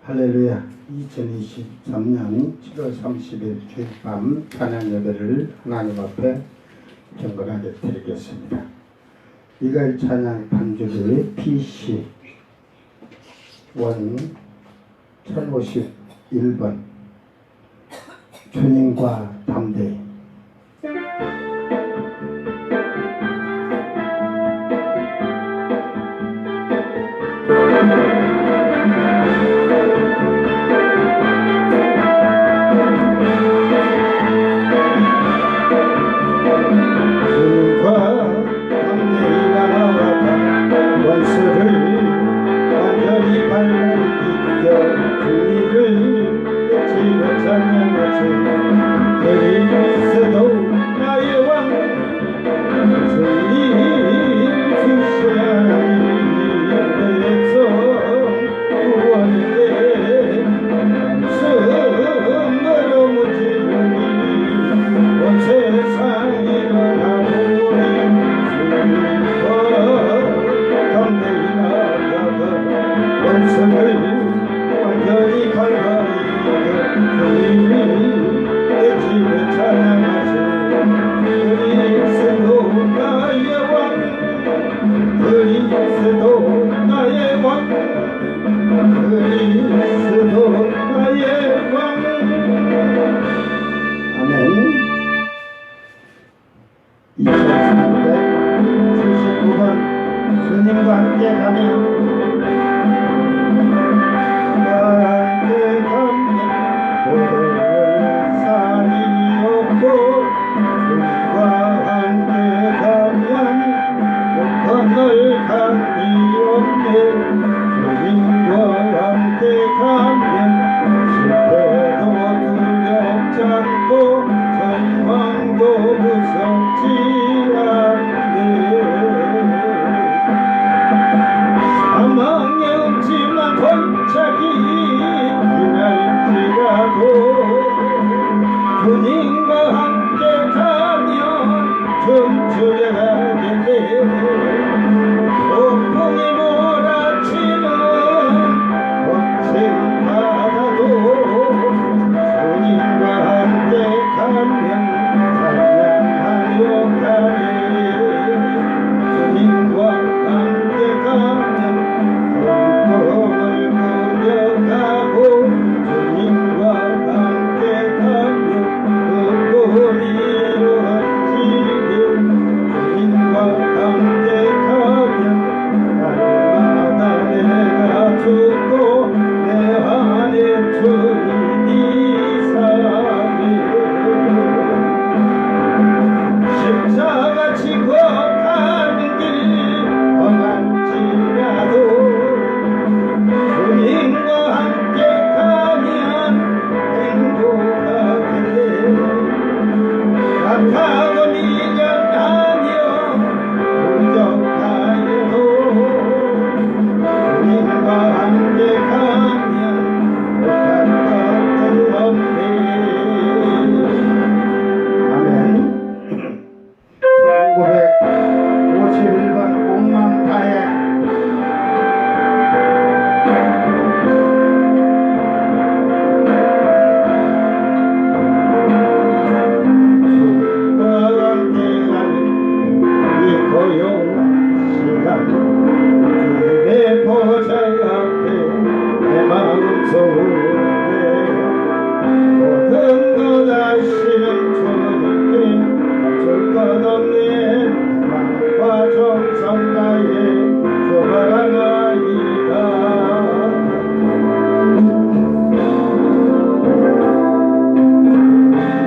할렐루야. 2023년 7월 30일 주일밤 찬양 예배를 하나님 앞에 경건하게 드리겠습니다. 이갈 찬양 반주를 PC 1051번 주님과 담대히. 주님과 함께 가면 산이 없고 주님과 함께 가면 못 건널 강이 없네. 주님과 함께 가면 실패도 두렵지 않고 절망도 무섭지 않네. 사망에 없지만 골짜기 지날지라도 주님과 함께 가면 춤추려 가겠네. 폭풍이 몰아치는 거친 바다도 주님과 함께 가면 찬양하려 가네. 주님과 함께 가면 꿈을 꾸려가고 주님과 함께 가면 그 꿈이 이루어지길. 주님과 함께 가면 날마다 내가 죽고 내 안에 주님이 사네. 십자가 지고 가는 길 험할지라도 주님과 함께 가면 행복하겠네. 약하고 미련하며 부족하여도 주님과 함께 가면 못할 것은 없네. 아멘. 1951번 옥망타에 주님과 함께 가는 이 고요한 시간 주님의 보좌 앞에 내 마음 속에 모든 것 아시는 주님께 감출 것 없네. 마음과 정성 다해 조바라나이다.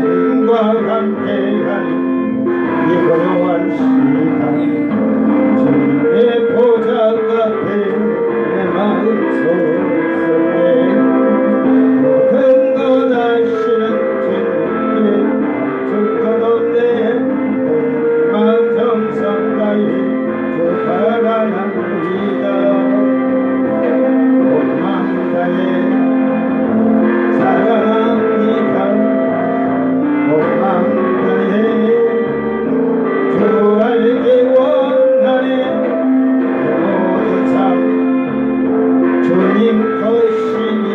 주님과 함께하는 이 고요한 시간 주님의 보좌 앞에 내 마음 속에 모든 것 아시는 주님께 감출 것 없네. 마음 정성 다해 조바라나이다. 옥망 다해 사랑합니다. 옥망 다해 주 알기 원하네. 내 모든 삶 주님 것이니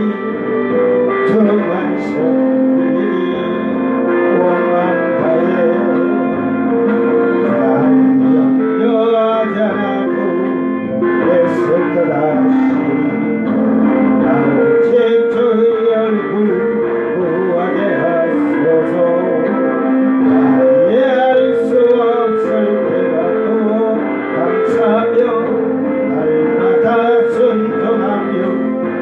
다시 나의 저의 얼굴 보하게 하소서. 나의 알 수 없을 때라도 감사하며 날마다 순종하며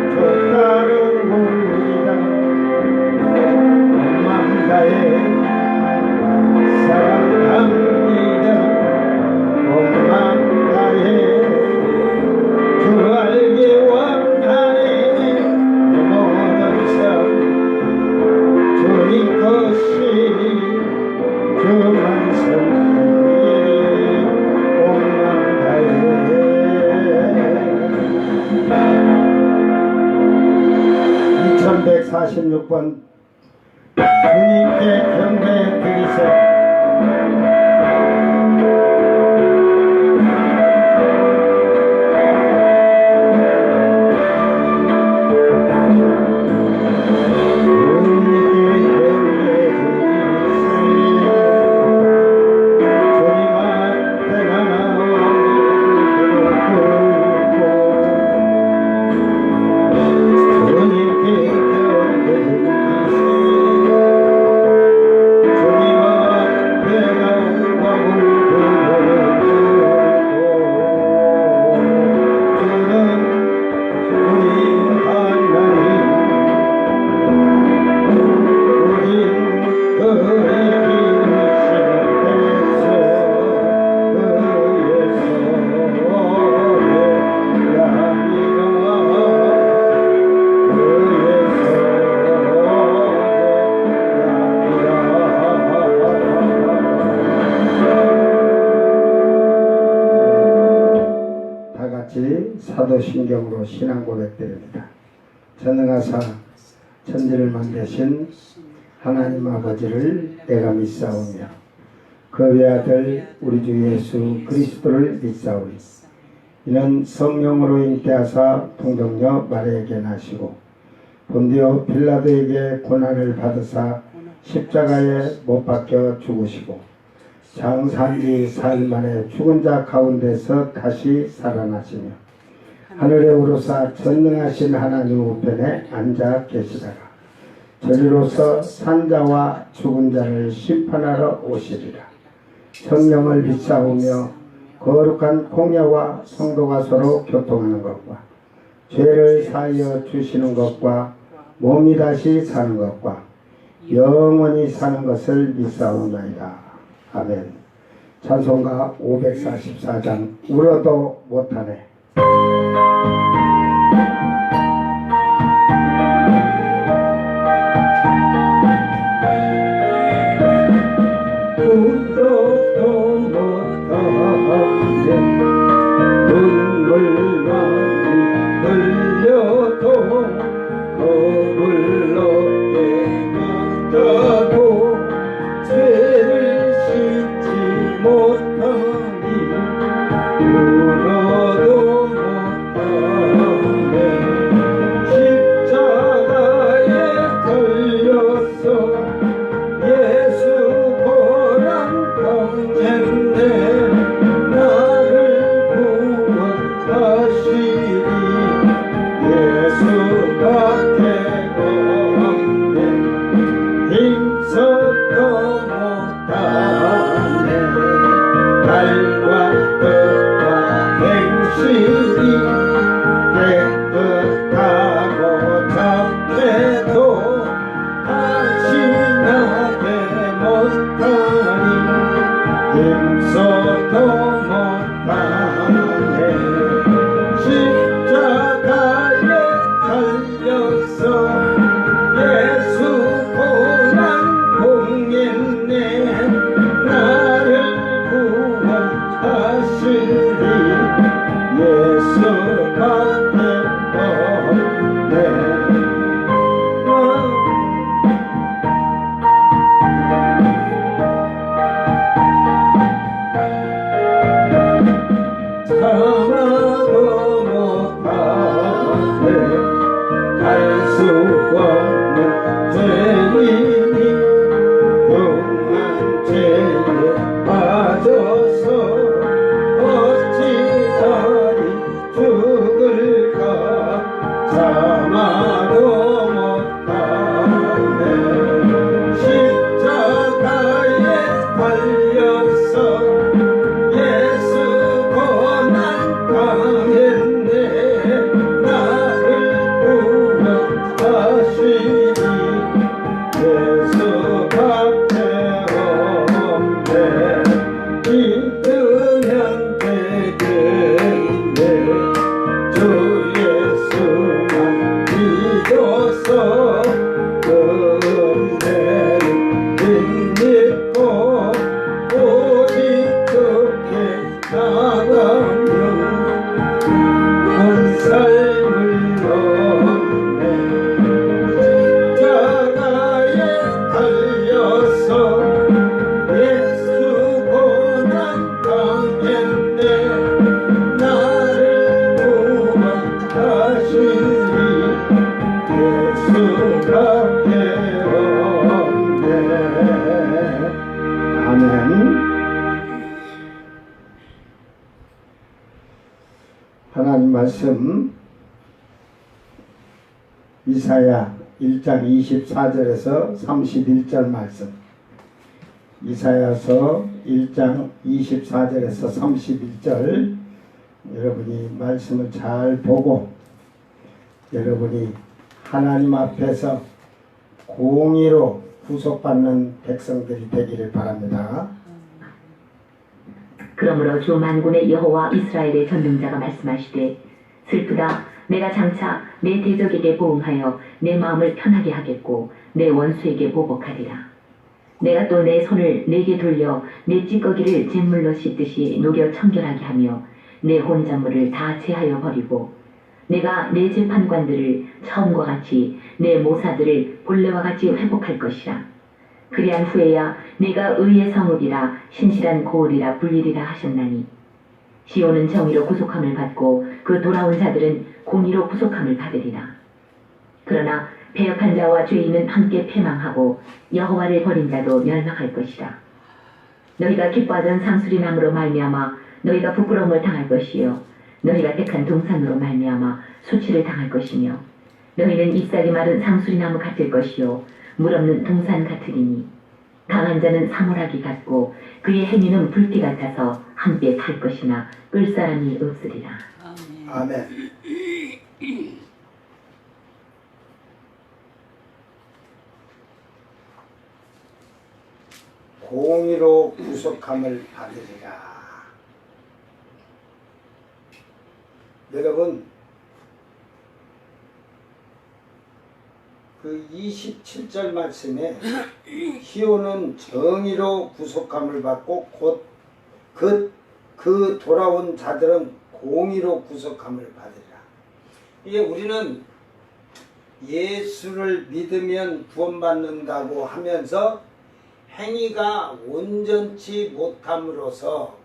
주 따르고이다. 온 마음 다해 사랑합니다. 온 마음 다해 주 알기 원하네. 내 모든 삶 주님 것이니 주만 섬기리. 온 마음 다해 2146번 주님께 경배 드리세. 사도신경으로 신앙 고백드립니다. 전능하사 천지를 만드신 하나님 아버지를 내가 믿사오며 그 외아들 우리 주 예수 그리스도를 믿사오니 이는 성령으로 잉태하사 동정녀 마리아에게 나시고 본디오 빌라도에게 고난을 받으사 십자가에 못 박혀 죽으시고 장사한 지 사흘 만에 죽은 자 가운데서 다시 살아나시며 하늘에 오르사 전능하신 하나님 우편에 앉아 계시다가 저리로서 산자와 죽은 자를 심판하러 오시리라. 성령을 믿사오며 거룩한 공예와 성도가 서로 교통하는 것과 죄를 사하여 주시는 것과 몸이 다시 사는 것과 영원히 사는 것을 믿사오나이다. 아멘. 찬송가 544장 울어도 못하네. 울어도 못하네. 눈물만 흘려도 겁을 얻게 묻어도 죄를 씻지 못하니 울어도 말씀 이사야 1장 24절에서 31절 말씀, 이사야서 1장 24절에서 31절 여러분이 말씀을 잘 보고 여러분이 하나님 앞에서 공의로 구속받는 백성들이 되기를 바랍니다. 그러므로 주 만군의 여호와 이스라엘의 전능자가 말씀하시되 슬프다. 내가 장차 내 대적에게 보응하여 내 마음을 편하게 하겠고 내 원수에게 보복하리라. 내가 또 내 손을 내게 돌려 내 찌꺼기를 잿물로 씻듯이 녹여 청결하게 하며 내 혼잣물을 다 제하여 버리고 내가 내 재판관들을 처음과 같이 내 모사들을 본래와 같이 회복할 것이라. 그리한 후에야 내가 의의 성읍이라 신실한 고을이라 불리리라 하셨나니 시온은 정의로 구속함을 받고 그 돌아온 자들은 공의로 구속함을 받으리라. 그러나 패역한 자와 죄인은 함께 패망하고 여호와를 버린 자도 멸망할 것이라. 너희가 기뻐하던 상수리나무로 말미암아 너희가 부끄러움을 당할 것이요 너희가 택한 동산으로 말미암아 수치를 당할 것이며 너희는 잎사귀 마른 상수리나무 같을 것이요 물 없는 동산 같으리니 강한 자는 사물하기 같고 그의 행위는 불띠 같아서 함께 탈 것이나 끌 사람이 없으리라. 아멘. 공의로 구속함을 받으리라. 여러분, 그 27절 말씀에 시온은 정의로 구속함을 받고 곧 그 돌아온 자들은 공의로 구속함을 받으리라. 이게 우리는 예수를 믿으면 구원받는다고 하면서 행위가 온전치 못함으로써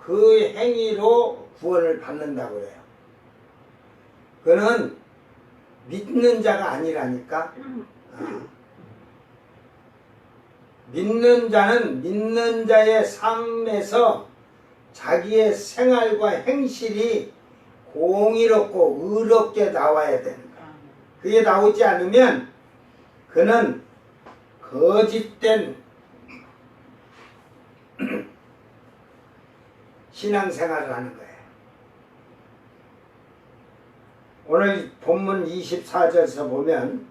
그 행위로 구원을 받는다고 그래요. 그는 믿는 자가 아니라니까. 믿는 자는 믿는 자의 삶에서 자기의 생활과 행실이 공의롭고 의롭게 나와야 되는 거야. 그게 나오지 않으면 그는 거짓된 신앙생활을 하는 거예요. 오늘 본문 24절에서 보면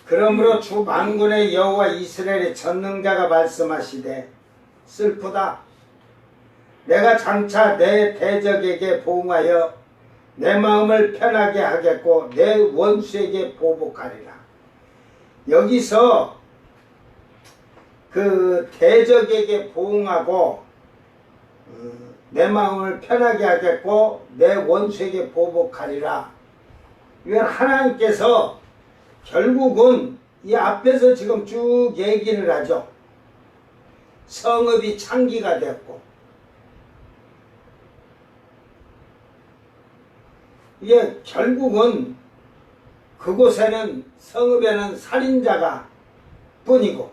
그러므로 주 만군의 여호와 이스라엘의 전능자가 말씀하시되 슬프다. 내가 장차 내 대적에게 보응하여 내 마음을 편하게 하겠고 내 원수에게 보복하리라. 여기서 그 대적에게 보응하고 내 마음을 편하게 하겠고 내 원수에게 보복하리라. 이건 하나님께서 결국은 이 앞에서 지금 쭉 얘기를 하죠. 성읍이 창기가 됐고 이게 결국은 그곳에는 성읍에는 살인자가 뿐이고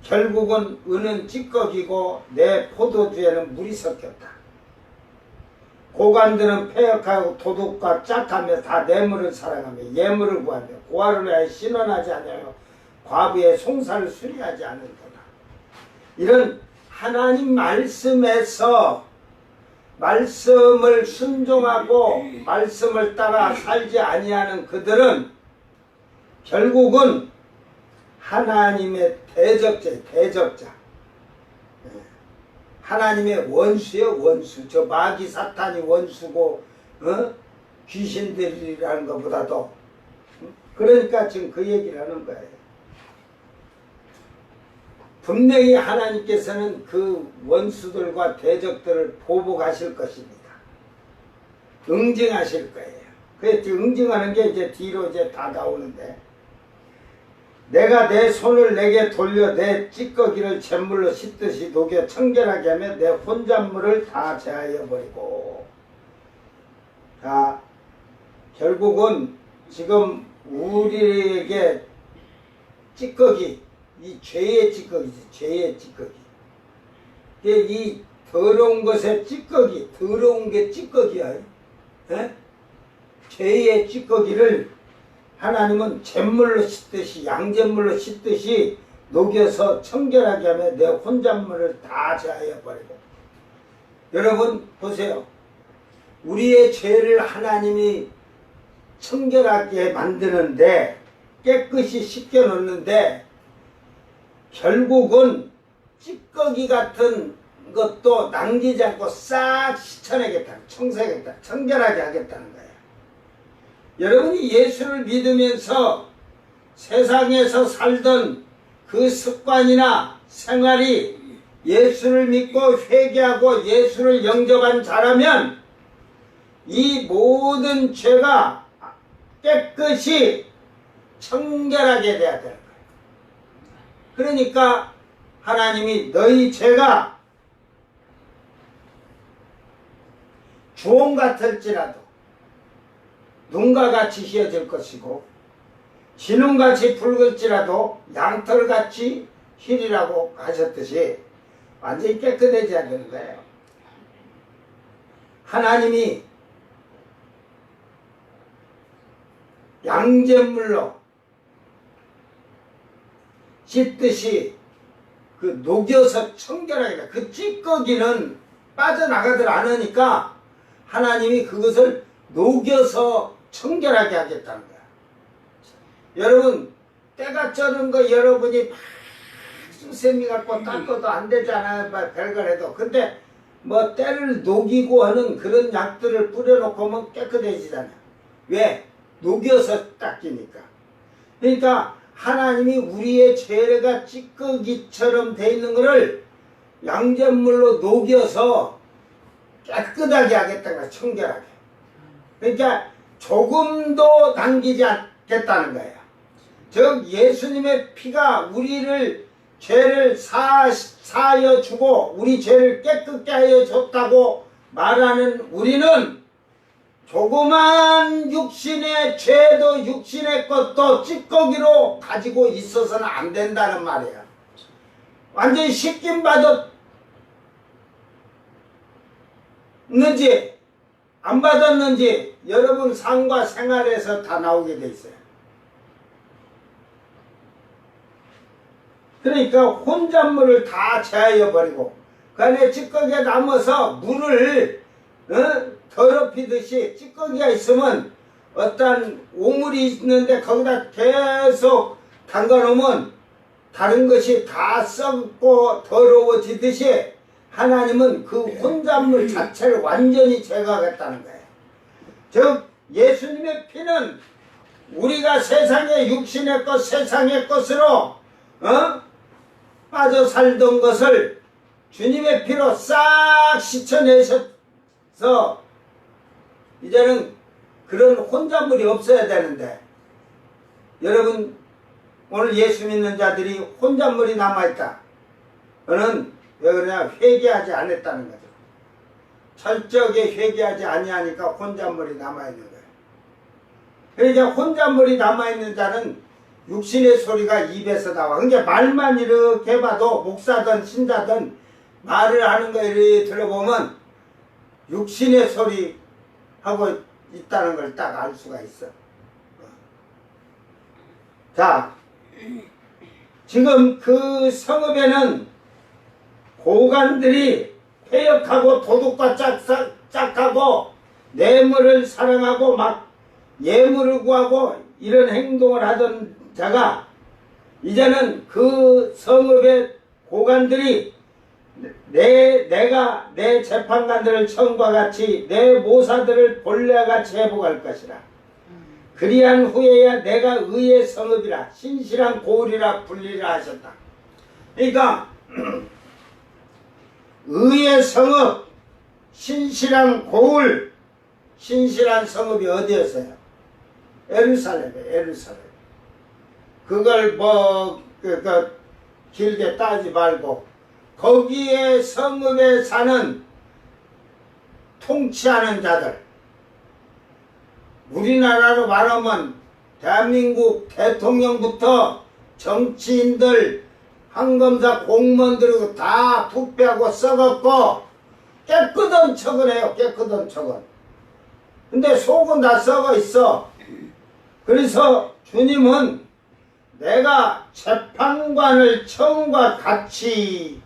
결국은 은은 찌꺼기고 내 포도주에는 물이 섞였다. 고관들은 패역하고 도둑과 짝하며 다 뇌물을 사랑하며 예물을 구하며 고아를 위하여 신원하지 않으며 과부의 송사를 수리하지 않는도다. 이런 하나님 말씀에서 말씀을 순종하고 말씀을 따라 살지 아니하는 그들은 결국은 하나님의 대적자. 하나님의 원수요, 원수. 저 마귀 사탄이 원수고, 귀신들이라는 것보다도. 그러니까 지금 그 얘기를 하는 거예요. 분명히 하나님께서는 그 원수들과 대적들을 보복하실 것입니다. 응징하실 거예요. 그래서 응징하는 게 이제 뒤로 이제 다 나오는데, 내가 내 손을 내게 돌려 내 찌꺼기를 잿물로 씻듯이 녹여 청결하게 하며 내 혼잣물을 다 제하여 버리고. 자, 결국은 지금 우리에게 찌꺼기, 이 죄의 찌꺼기지, 죄의 찌꺼기. 이 더러운 것에 찌꺼기, 더러운 게 찌꺼기야. 예? 죄의 찌꺼기를 하나님은 잿물로 씻듯이, 양잿물로 씻듯이 녹여서 청결하게 하며 내 혼잣물을 다 제하여 버리고. 여러분 보세요. 우리의 죄를 하나님이 청결하게 만드는데, 깨끗이 씻겨 놓는데, 결국은 찌꺼기 같은 것도 남기지 않고 싹 씻어내겠다, 청소하겠다, 청결하게 하겠다는 거예요. 여러분이 예수를 믿으면서 세상에서 살던 그 습관이나 생활이 예수를 믿고 회개하고 예수를 영접한 자라면 이 모든 죄가 깨끗이 청결하게 돼야 되는 거예요. 그러니까 하나님이 너희 죄가 주홍 같을지라도 눈과 같이 희어질 것이고 진홍같이 붉을지라도 양털같이 희리라고 하셨듯이 완전히 깨끗해져야 되는 거예요. 하나님이 양잿물로 씻듯이 그 녹여서 청결하게, 그 찌꺼기는 빠져나가들 않으니까 하나님이 그것을 녹여서 청결하게 하겠다는 거야. 여러분, 때가 쩌는 거 여러분이 막 수세미 갖고 닦아도 안 되잖아요. 별걸 해도. 근데 뭐 때를 녹이고 하는 그런 약들을 뿌려놓고 하면 깨끗해지잖아요. 왜? 녹여서 닦이니까. 그러니까 하나님이 우리의 죄가 찌꺼기처럼 돼 있는 것을 양잿물로 녹여서 깨끗하게 하겠다는 거야. 청결하게. 그러니까 조금도 남기지 않겠다는 거예요. 즉 예수님의 피가 우리를 죄를 사하여 주고 우리 죄를 깨끗게 하여 줬다고 말하는 우리는 조그만 육신의 죄도 육신의 것도 찌꺼기로 가지고 있어서는 안 된다는 말이에요. 완전히 씻김 받았는지 안 받았는지 여러분 삶과 생활에서 다 나오게 돼 있어요. 그러니까 혼잣물을 다 제하여 버리고 그 안에 찌꺼기가 남아서 물을 더럽히듯이 찌꺼기가 있으면 어떤 오물이 있는데 거기다 계속 담가놓으면 다른 것이 다 썩고 더러워지듯이 하나님은 그 혼잣물 자체를 완전히 제거하겠다는 거예요. 즉 예수님의 피는 우리가 세상의 육신의 것, 세상의 것으로 빠져 살던 것을 주님의 피로 싹 씻어내셔서 이제는 그런 혼잣물이 없어야 되는데, 여러분 오늘 예수 믿는 자들이 혼잣물이 남아있다. 그는 왜 그러냐? 회개하지 않았다는 거죠. 철저하게 회개하지 아니하니까 혼잣물이 남아있는 거예요. 그러니까 혼잣물이 남아있는 자는 육신의 소리가 입에서 나와. 그러니까 말만 이렇게 해봐도 목사든 신자든 말을 하는 거 이렇게 들어보면 육신의 소리 하고 있다는 걸 딱 알 수가 있어. 자, 지금 그 성읍에는 고관들이 패역하고 도둑과 짝하고 뇌물을 사랑하고 막 예물을 구하고 이런 행동을 하던 자가 이제는 그 성읍의 고관들이 내가 내 재판관들을 처음과 같이 내 모사들을 본래와 같이 회복할 것이라. 그리한 후에야 내가 의의 성읍이라 신실한 고을이라 불리라 하셨다. 그러니까 의의 성읍, 신실한 고을, 신실한 성읍이 어디였어요? 예루살렘이에요. 예루살렘. 그걸 길게 따지 말고 거기에 성읍에 사는 통치하는 자들, 우리나라로 말하면 대한민국 대통령부터 정치인들, 황검사 공무원들이고 다 부패하고 썩었고 깨끗한 척을 해요. 깨끗한 척은. 근데 속은 다 썩어 있어. 그래서 주님은 내가 재판관을 처음과 같이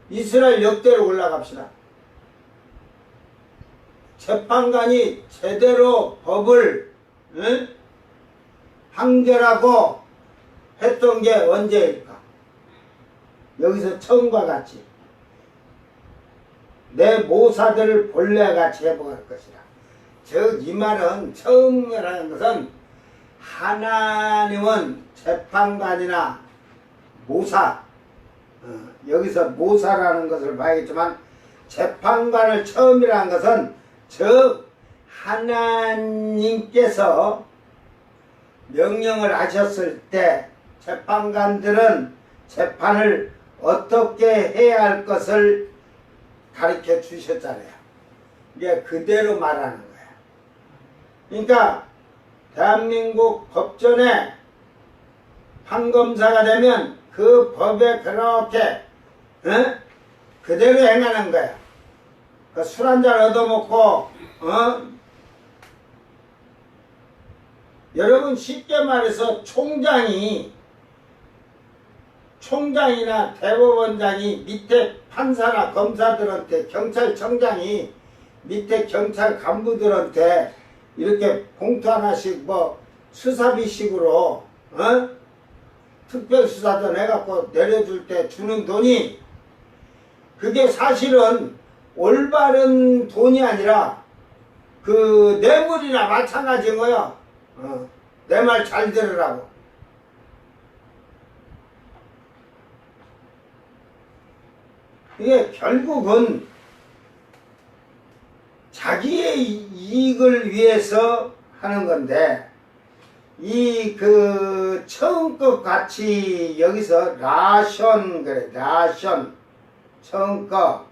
이스라엘 역대로 올라갑시다. 재판관이 제대로 법을 판결하고 했던 게 언제일까? 여기서 처음과 같이 내 모사들을 본래같이 해보할 것이라. 즉 이 말은 처음이라는 것은 하나님은 재판관이나 모사, 여기서 모사라는 것을 봐야겠지만 재판관을 처음이라는 것은 즉 하나님께서 명령을 하셨을 때 재판관들은 재판을 어떻게 해야 할 것을 가르쳐 주셨잖아요. 이게 그대로 말하는 거야. 그러니까 대한민국 법전에 판검사가 되면 그 법에 그렇게 그대로 행하는 거야. 그 술 한잔 얻어먹고 여러분 쉽게 말해서 총장이나 대법원장이 밑에 판사나 검사들한테 경찰청장이 밑에 경찰 간부들한테 이렇게 봉투 하나씩 뭐 수사비식으로 특별수사단 해갖고 내려줄 때 주는 돈이 그게 사실은 올바른 돈이 아니라 그 뇌물이나 마찬가지인 거야. 내 말 잘 들으라고. 이게 결국은 자기의 이익을 위해서 하는 건데 이 그 처음 것 같이 여기서 라션 그래 라션 처음 거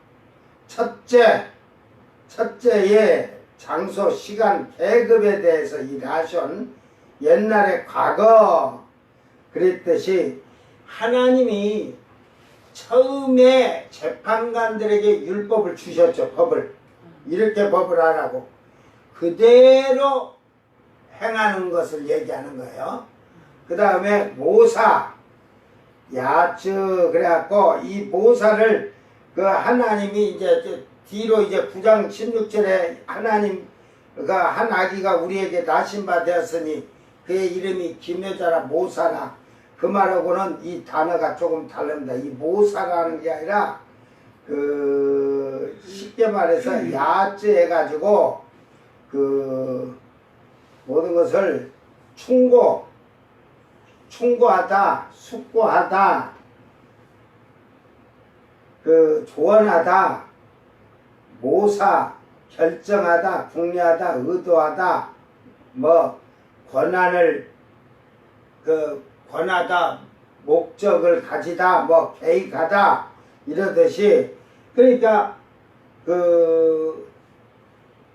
첫째의 장소 시간 계급에 대해서 이 라션 옛날에 과거 그랬듯이 하나님이 처음에 재판관들에게 율법을 주셨죠. 법을 이렇게 법을 하라고 그대로 행하는 것을 얘기하는 거예요. 그 다음에 모사 야츠 그래갖고 이 모사를 그 하나님이 이제 뒤로 이제 9장 16절에 하나님가 한 아기가 우리에게 나신 바 되었으니 그의 이름이 김여자라 모사라. 그 말하고는 이 단어가 조금 다릅니다. 이 모사라는 게 아니라 그 쉽게 말해서 야츠 해가지고 그 모든 것을 충고하다, 숙고하다, 그 조언하다, 모사, 결정하다, 궁리하다, 의도하다, 뭐 권한을 권하다, 목적을 가지다, 뭐 계획하다 이러듯이 그러니까 그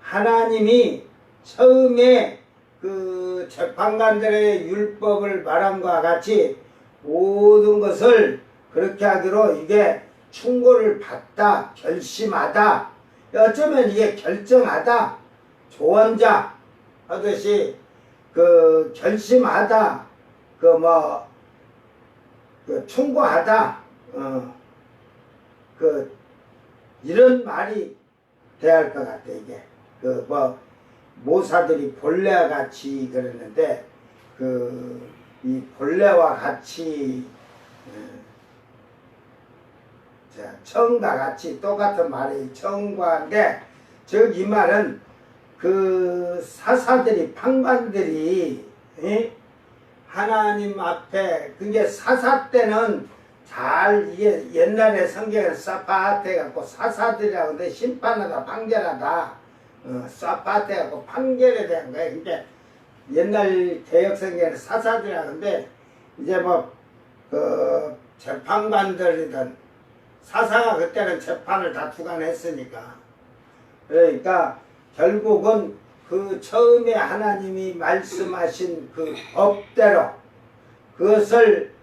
하나님이 처음에 그 재판관들의 율법을 말한 것과 같이 모든 것을 그렇게 하기로 이게 충고를 받다, 결심하다, 어쩌면 이게 결정하다, 조언자 하듯이 그 결심하다, 그 충고하다, 이런 말이 돼야 할 것 같아, 이게. 모사들이 본래와 같이 그랬는데, 이 본래와 같이, 처음과 같이 똑같은 말이 처음과인데, 즉, 이 말은 그 사사들이, 판관들이, 하나님 앞에, 그게 사사 때는 이게 옛날에 성경에 사파하트 해갖고 사사들이라고 하는데 심판하다, 판결하다, 사파하트 해갖고 판결에 대한 거예요. 그러니까 옛날 개혁 성경에는 사사들이라고 하는데 이제 재판관들이든 사사가 그때는 재판을 다 주관했으니까. 그러니까 결국은 그 처음에 하나님이 말씀하신 그 법대로 그것을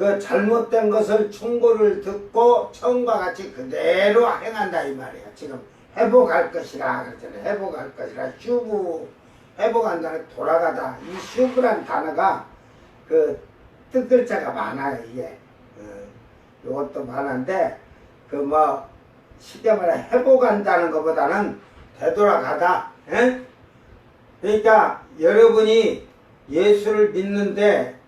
그 잘못된 것을 충고를 듣고 처음과 같이 그대로 행한다 이 말이야. 지금 회복할 것이라 그랬잖아요. 회복할 것이라 슈브 회복한다는 돌아가다. 이 슈브란 단어가 그 뜻글자가 많아요. 이게 요것도 많은데 그 뭐 쉽게 말해 회복한다는 것보다는 되돌아가다. 에? 그러니까 여러분이 예수를 믿는데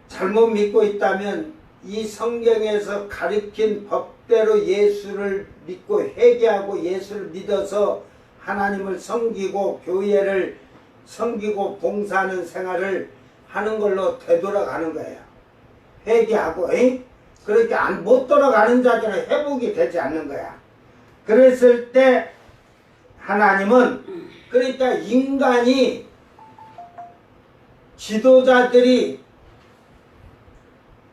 잘못 믿고 있다면 이 성경에서 가르친 법대로 예수를 믿고 회개하고 예수를 믿어서 하나님을 섬기고 교회를 섬기고 봉사하는 생활을 하는 걸로 되돌아가는 거예요. 회개하고 그렇게 못 돌아가는 자들은 회복이 되지 않는 거야. 그랬을 때 하나님은 그러니까 인간이 지도자들이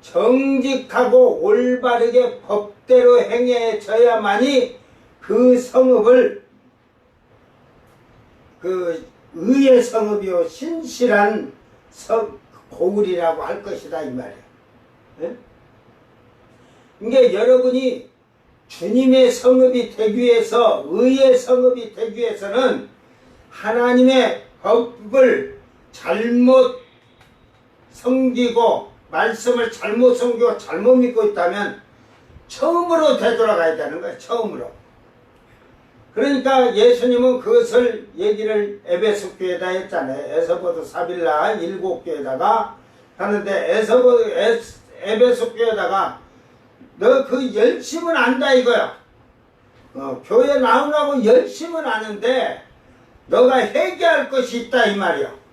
정직하고 올바르게 법대로 행해져야만이 그 성읍을 그 의의 성읍이요 신실한 고을이라고 할 것이다 이 말이에요. 네? 그러니까 여러분이 주님의 성읍이 되기 위해서 의의 성읍이 되기 위해서는 하나님의 법을 잘못 섬기고 말씀을 잘못 섬기고 잘못 믿고 있다면 처음으로 되돌아가야 되는 거예요. 처음으로. 그러니까 예수님은 그것을 얘기를 에베소 교회에다 했잖아요. 에서보도 사빌라 7교회에다가 하는데 에베소 교회에다가 너 그 열심은 안다 이거야. 교회 나오라고 열심은 아는데 너가 회개할 것이 있다 이 말이야.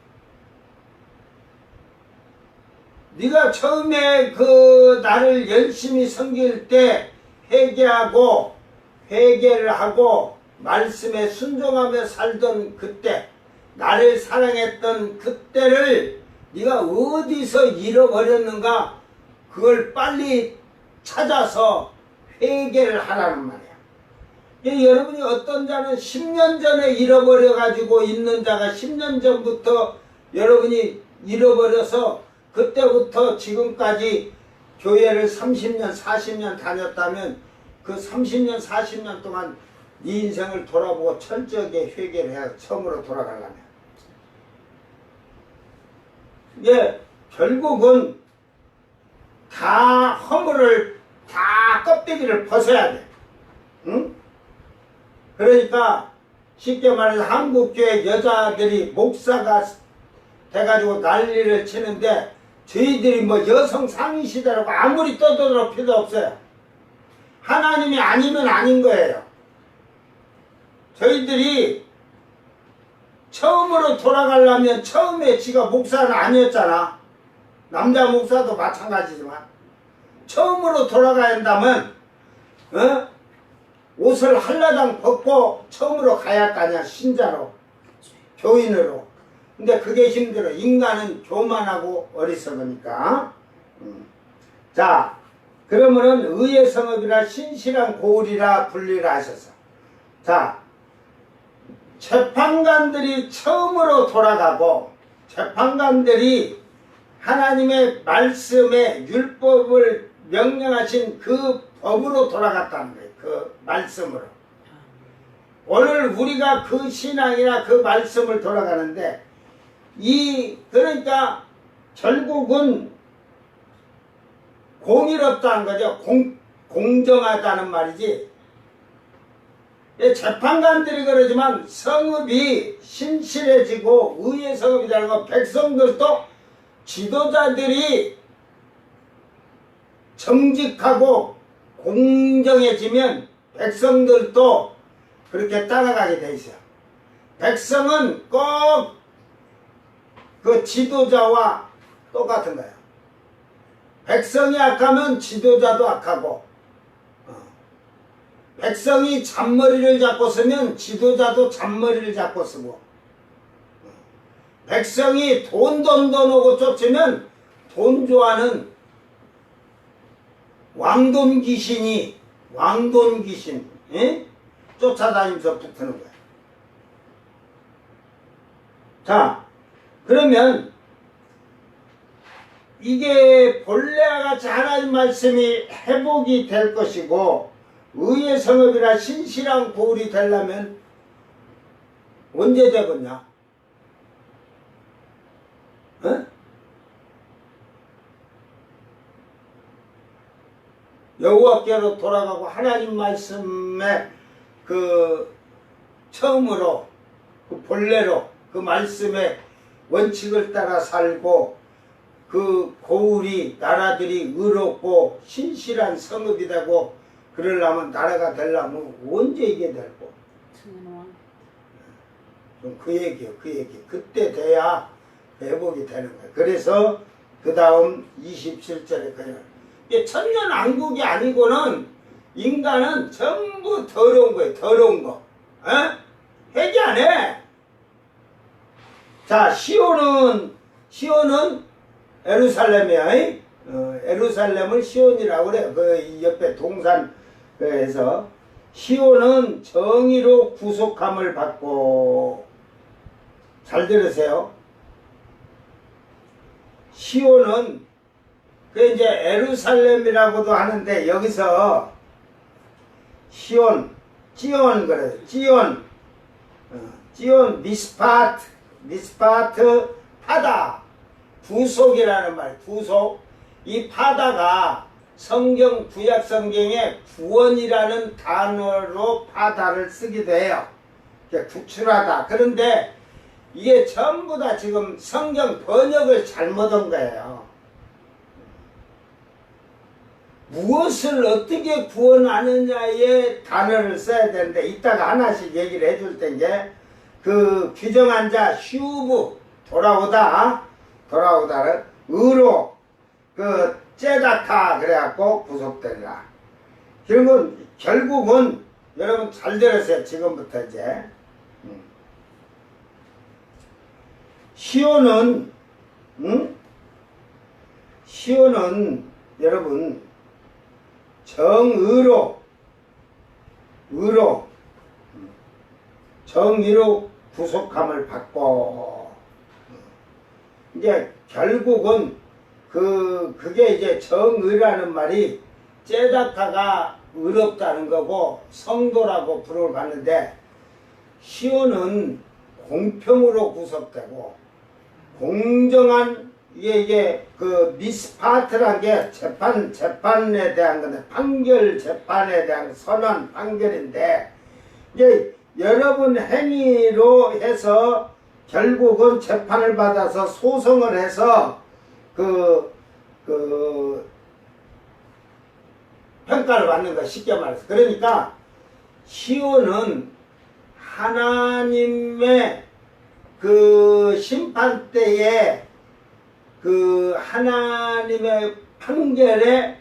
네가 처음에 그 나를 열심히 섬길 때 회개하고 회개를 하고 말씀에 순종하며 살던 그때 나를 사랑했던 그때를 네가 어디서 잃어버렸는가 그걸 빨리 찾아서 회개를 하라는 말이야. 여러분이 어떤 자는 10년 전에 잃어버려 가지고 있는 자가 10년 전부터 여러분이 잃어버려서 그때부터 지금까지 교회를 30년 40년 다녔다면 그 30년 40년 동안 네 인생을 돌아보고 철저하게 회개를 해야 처음으로 돌아가려면 결국은 다 허물을 다 껍데기를 벗어야 돼. 응? 그러니까 쉽게 말해서 한국교회 여자들이 목사가 돼가지고 난리를 치는데 저희들이 뭐 여성 상위 시대라고 아무리 떠들어 필요 없어요. 하나님이 아니면 아닌 거예요. 저희들이 처음으로 돌아가려면 처음에 지가 목사는 아니었잖아. 남자 목사도 마찬가지지만 처음으로 돌아가야 한다면 옷을 한라당 벗고 처음으로 가야 할 거 아니야. 신자로 교인으로. 근데 그게 힘들어. 인간은 교만하고 어리석으니까. 자, 그러면은 의의 성읍이라 신실한 고을이라 분리를 하셔서. 자, 재판관들이 처음으로 돌아가고 재판관들이 하나님의 말씀에 율법을 명령하신 그 법으로 돌아갔다는 거예요. 그 말씀으로. 오늘 우리가 그 신앙이나 그 말씀을 돌아가는데 그러니까 결국은 공의롭다는 거죠. 공정하다는 말이지. 재판관들이 그러지만 성읍이 신실해지고 의의 성읍이라는 건 백성들도 지도자들이 정직하고 공정해지면 백성들도 그렇게 따라가게 돼 있어요. 백성은 꼭 그 지도자와 똑같은 거예요. 백성이 악하면 지도자도 악하고 백성이 잔머리를 잡고 쓰면 지도자도 잔머리를 잡고 쓰고 백성이 돈 오고 쫓으면 돈 좋아하는 왕돈 귀신 쫓아다니면서 붙는 거야. 자, 그러면 이게 본래와 같이 하나님 말씀이 회복이 될 것이고 의의 성읍이라 신실한 고울이 되려면 언제 되겠냐? 어? 여호와께로 돌아가고 하나님 말씀에 그 처음으로 그 본래로 그 말씀의 원칙을 따라 살고 그 고울이 나라들이 의롭고 신실한 성읍이 되고 그러려면 나라가 되려면 언제 이게 될고 좀 그 얘기요 그 얘기 그때 돼야 회복이 되는 거예요. 그래서 그 다음 27절에 그냥 이게 천년왕국이 아니고는 인간은 전부 더러운 거예요. 더러운 거. 회개 안 해. 자, 시온은 예루살렘이야. 예루살렘을 시온이라고 그래요. 그 옆에 동산에서 시온은 정의로 구속함을 받고 잘 들으세요. 시온은 그 이제 예루살렘이라고도 하는데 여기서 시온, 지온 그래요. 지온, 미스파트, 파다, 구속이라는 말, 구속. 이 파다가 성경, 구약 성경에 구원이라는 단어로 파다를 쓰기도 해요. 구출하다. 그런데 이게 전부 다 지금 성경 번역을 잘못한 거예요. 무엇을 어떻게 구원하느냐에 단어를 써야 되는데 이따가 하나씩 얘기를 해줄 텐데 그 규정한 자 슈브 돌아오다를 의로 그 째다타 그래갖고 구속되리라. 결국은 여러분 잘 들으세요. 지금부터 이제 시온은 여러분 정의로 구속함을 받고 이제 결국은 그게 이제 정의라는 말이 째다타가 의롭다는 거고 성도라고 부르는데 시온은 공평으로 구속되고 공정한 이게 그 미스파트란 게 재판에 대한 건데 판결 재판에 대한 선언 판결인데 이제 여러분 행위로 해서 결국은 재판을 받아서 소송을 해서 그 평가를 받는 거 쉽게 말해서 그러니까 시온은 하나님의 그 심판 때에 그 하나님의 판결에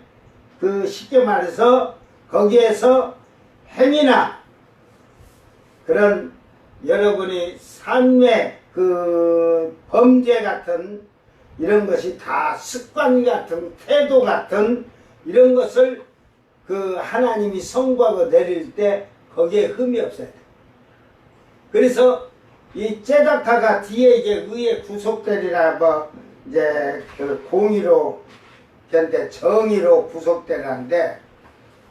그 쉽게 말해서 거기에서 행위나 그런 여러분이 삶의 그 범죄 같은 이런 것이 다 습관 같은 태도 같은 이런 것을 그 하나님이 선고하고 내릴 때 거기에 흠이 없어야 돼. 그래서 이 째다타가 뒤에 이제 의에 구속되리라 뭐 이제 그 공의로 견데 정의로 구속되라는데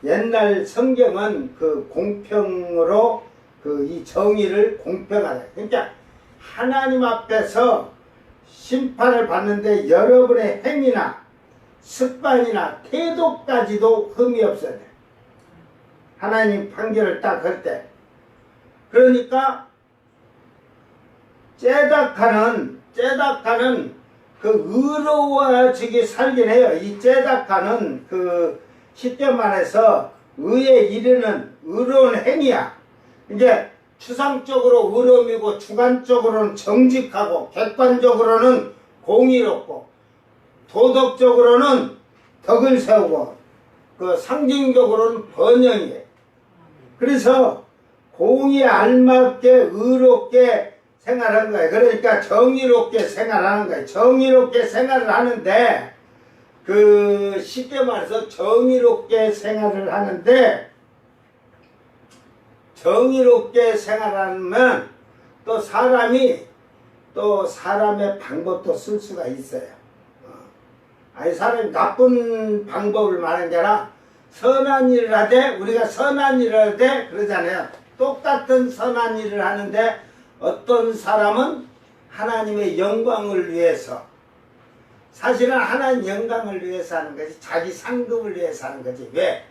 옛날 성경은 그 공평으로 그 이 정의를 공평하다. 그러니까 하나님 앞에서 심판을 받는데 여러분의 행위나 습관이나 태도까지도 흠이 없어야 돼. 하나님 판결을 딱 할 때. 그러니까 째다카는 그 의로워지게 살긴 해요. 이 째다카는 그 쉽게 말해서 의에 이르는 의로운 행위야. 이제 추상적으로 의로움이고 주관적으로는 정직하고 객관적으로는 공의롭고 도덕적으로는 덕을 세우고 그 상징적으로는 번영이에요. 그래서 공의에 알맞게 의롭게 생활하는 거예요. 그러니까 정의롭게 생활하는 거예요. 정의롭게 생활을 하는데 그 쉽게 말해서 정의롭게 생활을 하는데 정의롭게 생활하면 또 사람이 또 사람의 방법도 쓸 수가 있어요. 아니 사람이 나쁜 방법을 말하는 게 아니라 선한 일을 하되 우리가 선한 일을 하되 그러잖아요. 똑같은 선한 일을 하는데 어떤 사람은 하나님의 영광을 위해서 사실은 하나님 영광을 위해서 하는 거지 자기 상급을 위해서 하는 거지. 왜?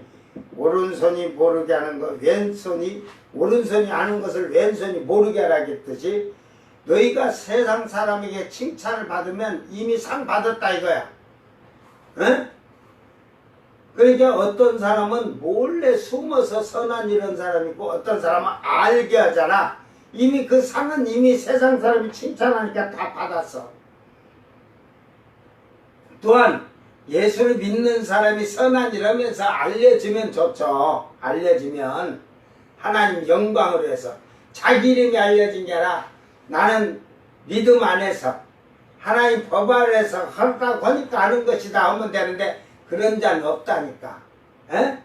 오른손이 모르게 하는 거 왼손이 오른손이 아는 것을 왼손이 모르게 하라겠듯이 너희가 세상 사람에게 칭찬을 받으면 이미 상 받았다 이거야. 응? 그러니까 어떤 사람은 몰래 숨어서 선한 이런 사람이 있고 어떤 사람은 알게 하잖아. 이미 그 상은 이미 세상 사람이 칭찬하니까 다 받았어. 또한 예수를 믿는 사람이 선한 일 하면서 알려지면 좋죠. 알려지면 하나님 영광을 위해서 자기 이름이 알려진 게 아니라 나는 믿음 안에서 하나님 법 안에서 하라고 하니까 하는 것이다 하면 되는데 그런 자는 없다니까. 에?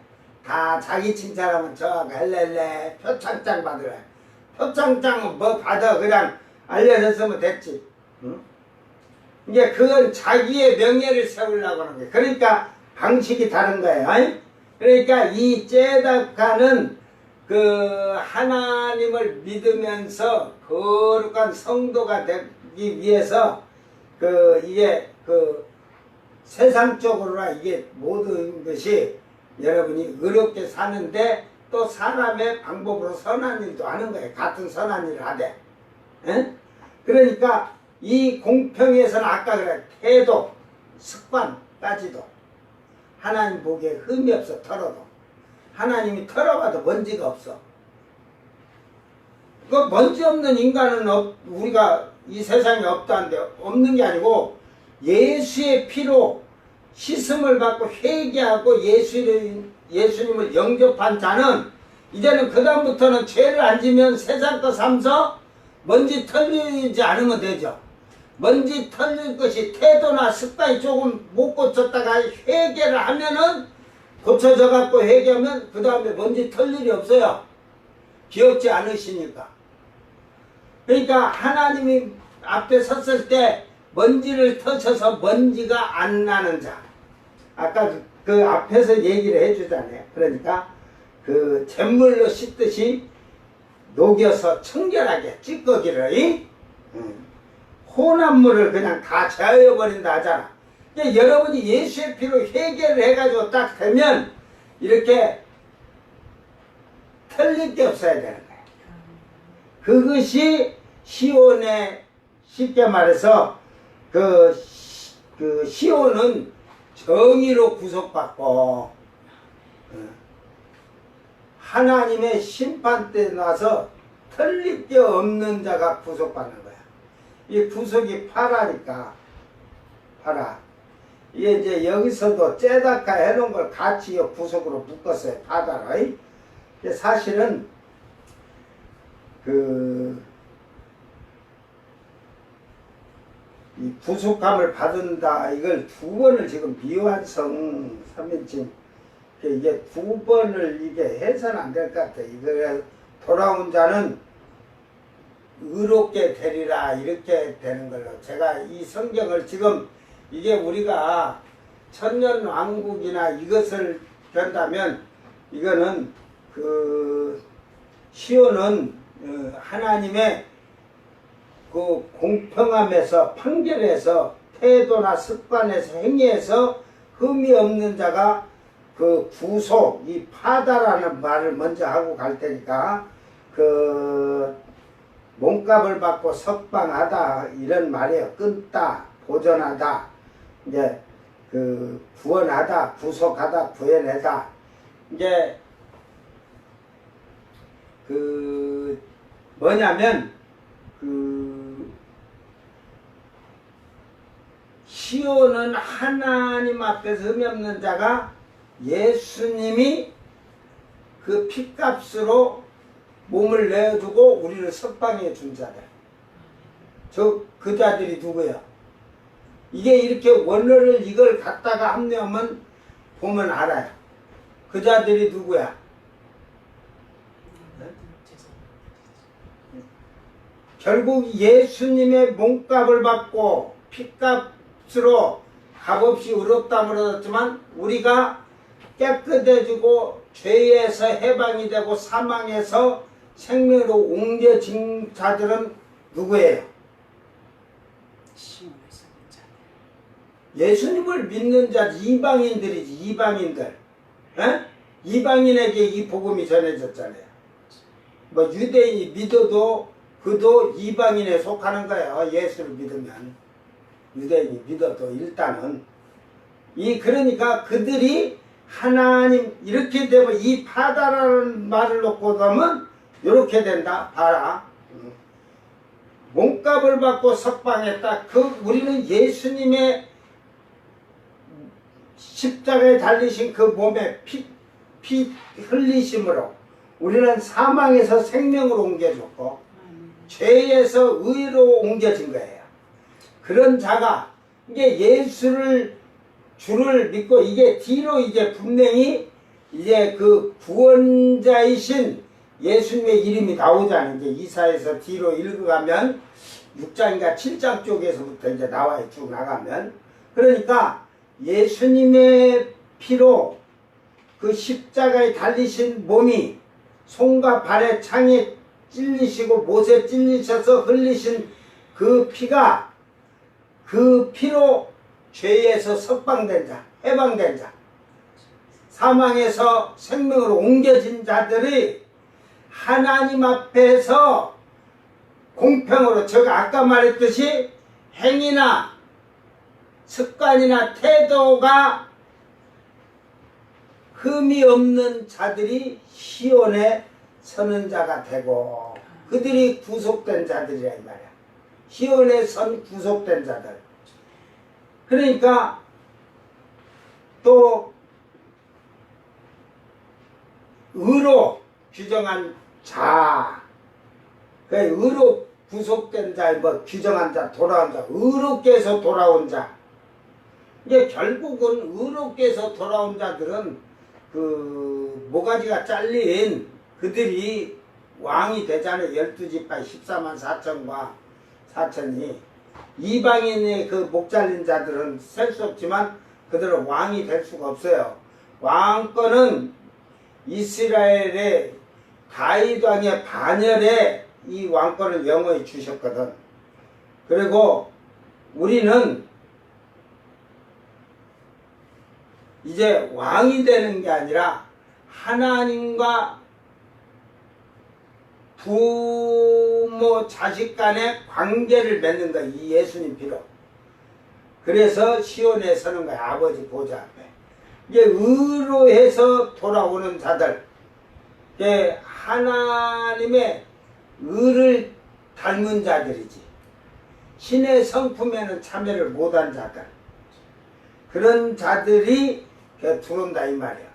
다 자기 칭찬하면 저하고 헬렐레 표창장 받으래. 표창장은 뭐 받아 그냥 알려졌으면 됐지. 응? 이제 그건 자기의 명예를 세우려고 하는 거예요. 그러니까 방식이 다른 거예요. 아니? 그러니까 이 째다카는 그 하나님을 믿으면서 거룩한 성도가 되기 위해서 이게 세상적으로나 이게 모든 것이 여러분이 의롭게 사는데 또 사람의 방법으로 선한 일도 하는 거예요. 같은 선한 일을 하되. 에? 그러니까 이 공평에서는 아까 그래 태도, 습관까지도 하나님 보기에 흠이 없어. 털어도 하나님이 털어봐도 먼지가 없어. 그 먼지 없는 인간은 우리가 이 세상에 없다는데 없는 게 아니고 예수의 피로 씻음을 받고 회개하고 예수님을 영접한 자는 이제는 그 다음부터는 죄를 안 지면 세상 거 삼서 먼지 털리지 않으면 되죠. 먼지 털릴 것이 태도나 습관이 조금 못 고쳤다가 회개를 하면은 고쳐져 갖고 회개하면 그 다음에 먼지 털 일이 없어요. 기억지 않으시니까. 그러니까 하나님이 앞에 섰을 때 먼지를 터쳐서 먼지가 안 나는 자. 아까 그 앞에서 얘기를 해주잖아요. 그러니까 그 잿물로 씻듯이 녹여서 청결하게 찌꺼기를 혼합 물을 그냥 다 제어버린다 하잖아. 그러니까 여러분이 예수의 피로 회개를 해가지고 딱 되면 이렇게 틀릴 게 없어야 되는 거예요. 그것이 시온의 쉽게 말해서 그 시온은 정의로 구속받고 하나님의 심판 때 나서 틀릴 게 없는 자가 구속받는 거야. 이 구속이 파라니까 파라. 이게 이제 여기서도 째다카 해놓은 걸 같이 구속으로 묶었어요. 파다로. 사실은 이 구속함을 받은다 이걸 두 번을 지금 미완성 3인칭 이게 두 번을 이게 해서는 안 될 것 같아. 이거 돌아온 자는 의롭게 되리라 이렇게 되는 걸로 제가 이 성경을 지금 이게 우리가 천년 왕국이나 이것을 된다면 이거는 시온은 하나님의 그 공평함에서 판결에서 태도나 습관에서 행위에서 흠이 없는 자가 그 구속 이 파다라는 말을 먼저 하고 갈 테니까 몸값을 받고 석방하다 이런 말이에요. 끊다 보존하다 이제 구원하다 구속하다 구해내다 이제 뭐냐면 시온은 하나님 앞에서 흠이 없는 자가 예수님이 그 핏값으로 몸을 내어주고 우리를 석방해 준 자들. 그 자들이 누구야? 이게 이렇게 원어를 이걸 갖다가 합리하면 보면 알아요. 그 자들이 누구야? 결국 예수님의 몸값을 받고 핏값으로 값없이 의롭다 물었지만 우리가 깨끗해지고 죄에서 해방이 되고 사망에서 생명으로 옮겨진 자들은 누구예요? 시온에서 자들. 예수님을 믿는 자 이방인들이지. 이방인들. 에? 이방인에게 이 복음이 전해졌잖아요. 뭐 유대인이 믿어도 그도 이방인에 속하는 거예요. 예수를 믿으면. 유대인이 믿어도 일단은. 그러니까 그들이 하나님 이렇게 되면 이 파다라는 말을 놓고 보면 이렇게 된다. 봐라. 몸값을 받고 석방했다. 우리는 예수님의 십자가에 달리신 그 몸에 피 흘리심으로 우리는 사망에서 생명으로 옮겨졌고 죄에서 의로 옮겨진 거예요. 그런 자가 이게 주를 믿고 이게 뒤로 이제 분명히 이제 그 구원자이신 예수님의 이름이 나오잖아요. 이제 이사에서 뒤로 읽어가면 6장인가 7장 쪽에서부터 이제 나와요. 쭉 나가면. 그러니까 예수님의 피로 그 십자가에 달리신 몸이 손과 발에 창에 찔리시고 못에 찔리셔서 흘리신 그 피가 그 피로 죄에서 석방된 자, 해방된 자, 사망에서 생명으로 옮겨진 자들이 하나님 앞에서 공평으로 제가 아까 말했듯이 행위나 습관이나 태도가 흠이 없는 자들이 시온에 서는 자가 되고 그들이 구속된 자들이라 이 말이야. 시온에 선 구속된 자들. 그러니까 또 의로 규정한 자, 그 의로 구속된 자, 뭐 규정한 자, 돌아온 자, 의롭게 해서 돌아온 자. 이게 결국은 의롭게 해서 돌아온 자들은 그 모가지가 잘린 그들이 왕이 되잖아요. 12지파 14만 4천과 4천이. 이방인의 그 목 잘린 자들은 셀 수 없지만 그들은 왕이 될 수가 없어요. 왕권은 이스라엘의 다윗 왕의 반열에 이 왕권을 영원히 주셨거든. 그리고 우리는 이제 왕이 되는 게 아니라 하나님과 부모 자식 간의 관계를 맺는 거야. 이 예수님 피로. 그래서 시온에 서는 거야. 아버지 보좌 앞에. 이게 의로 해서 돌아오는 자들, 이게 하나님의 의를 닮은 자들이지. 신의 성품에는 참여를 못한 자들. 그런 자들이 들어온다 이 말이야.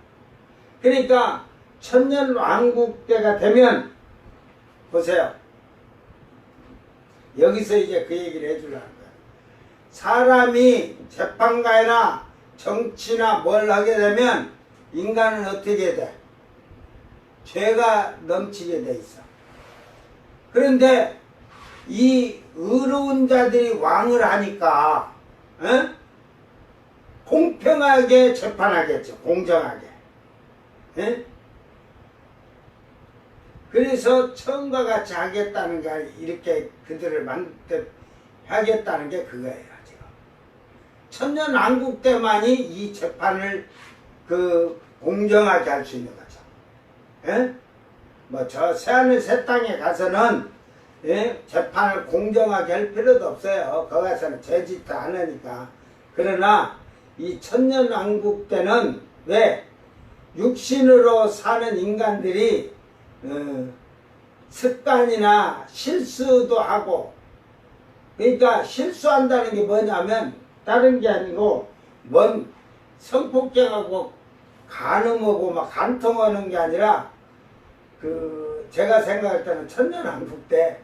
그러니까 천년 왕국 때가 되면 보세요. 여기서 이제 그 얘기를 해주려는 거야. 사람이 재판가나 정치나 뭘 하게 되면 인간은 어떻게 돼? 죄가 넘치게 돼 있어. 그런데 이 의로운 자들이 왕을 하니까 공평하게 재판하겠죠. 공정하게. 그래서 처음과 같이 하겠다는 게 이렇게 그들을 하겠다는 게 그거예요. 지금. 천년왕국 때만이 이 재판을 공정하게 할 수 있는 거죠. 뭐 저 새하늘 새 땅에 가서는 재판을 공정하게 할 필요도 없어요. 거기 가서는 죄짓도 안 하니까. 그러나 이 천년왕국 때는 왜 육신으로 사는 인간들이 습관이나 실수도 하고, 그러니까 실수한다는 게 뭐냐면 다른 게 아니고 뭔 성폭행하고 간음하고 막 간통하는 게 아니라 제가 생각할 때는 천년왕국 때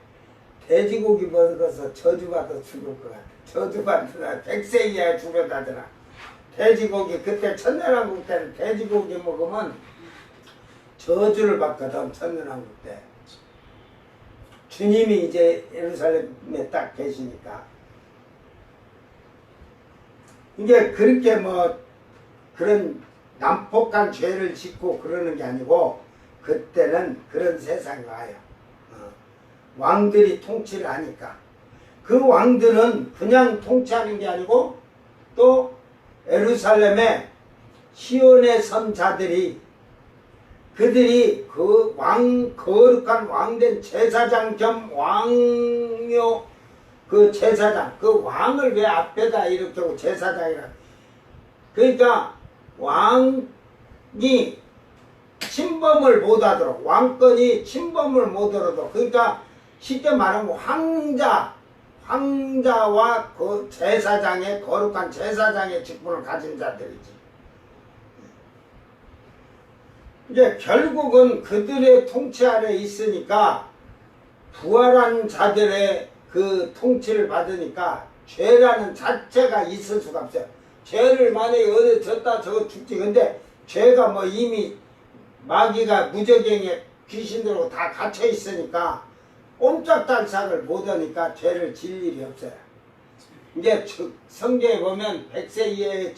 돼지고기 먹어서 저주받아 죽을 것 같아. 저주받으라 100세 이하에 죽여다더라. 돼지고기, 그때 천년왕국 때는 돼지고기 먹으면 저주를 받거든. 천년왕국 때. 주님이 이제 예루살렘에 딱 계시니까. 이게 그렇게 뭐 그런 난폭한 죄를 짓고 그러는 게 아니고 그때는 그런 세상이 와요. 왕들이 통치를 하니까 그 왕들은 그냥 통치하는 게 아니고 또 예루살렘에 시온에 선 자들이 그들이 그 거룩한 왕된 제사장 겸 왕요 그 제사장 그 왕을 왜 앞에다 이렇게 하고 제사장이라 그러니까 왕이 침범을 못하도록 왕권이 침범을 못하도록 그러니까 쉽게 말하면 황자와 그 제사장의 거룩한 제사장의 직분을 가진 자들이지. 이제 결국은 그들의 통치 아래 있으니까 부활한 자들의 그 통치를 받으니까 죄라는 자체가 있을 수가 없어요. 죄를 만약에 어디 졌다 저거 죽지. 근데 죄가 뭐 이미 마귀가 무적행에 귀신들하고 다 갇혀 있으니까 꼼짝달싹을 못하니까 죄를 질 일이 없어요. 이제 성경에 보면 100세 이하에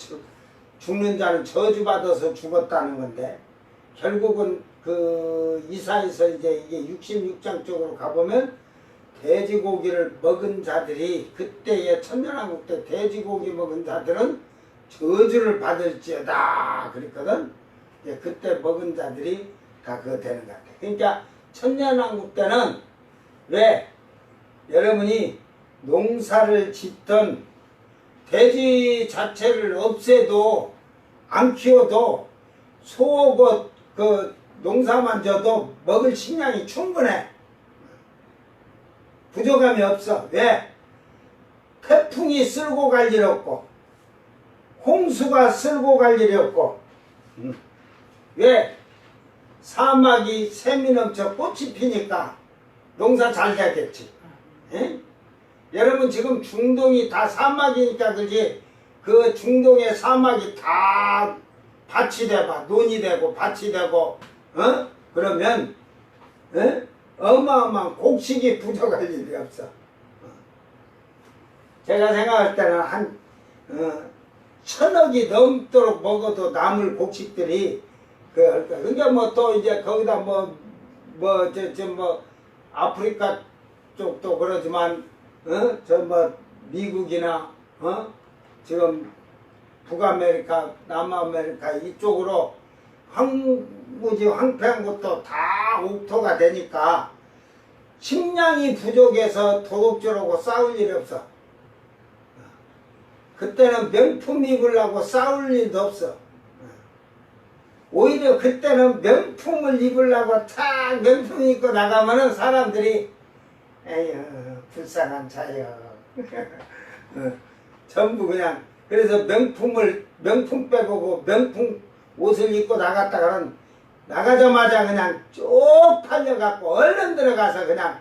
죽는 자는 저주받아서 죽었다는 건데 결국은 그 이사에서 이제 이게 66장 쪽으로 가보면 돼지고기를 먹은 자들이 그때의 천년왕국 때 돼지고기 먹은 자들은 저주를 받을지어다 그랬거든. 그때 먹은 자들이 다 그거 되는 것 같아. 그러니까 천년왕국 때는 왜 여러분이 농사를 짓던 돼지 자체를 없애도 안 키워도 소고 그 농사만 져도 먹을 식량이 충분해. 부족함이 없어. 왜? 태풍이 쓸고 갈 일 없고 홍수가 쓸고 갈 일이 없고 왜? 사막이 샘이 넘쳐 꽃이 피니까 농사 잘 되겠지. 에? 여러분 지금 중동이 다 사막이니까 그지 그 중동의 사막이 다 밭이 되고 논이 되고 밭이 되고 그러면 어마어마한 곡식이 부족할 일이 없어. 제가 생각할 때는 한 1000억이 넘도록 먹어도 남을 곡식들이 그러니까 뭐 또 이제 거기다 뭐 아프리카 쪽도 그러지만 저 뭐 미국이나 지금 북아메리카 남아메리카 이쪽으로 황무지 황폐한 곳도 다 옥토가 되니까 식량이 부족해서 도둑질하고 싸울 일이 없어. 그때는 명품 입으려고 싸울 일도 없어. 오히려 그때는 명품을 입으려고 탁 명품 입고 나가면은 사람들이 에휴 불쌍한 자여 전부 그냥 그래서 명품 빼고 명품 옷을 입고 나갔다가는 나가자마자 그냥 쭉 팔려갖고 얼른 들어가서 그냥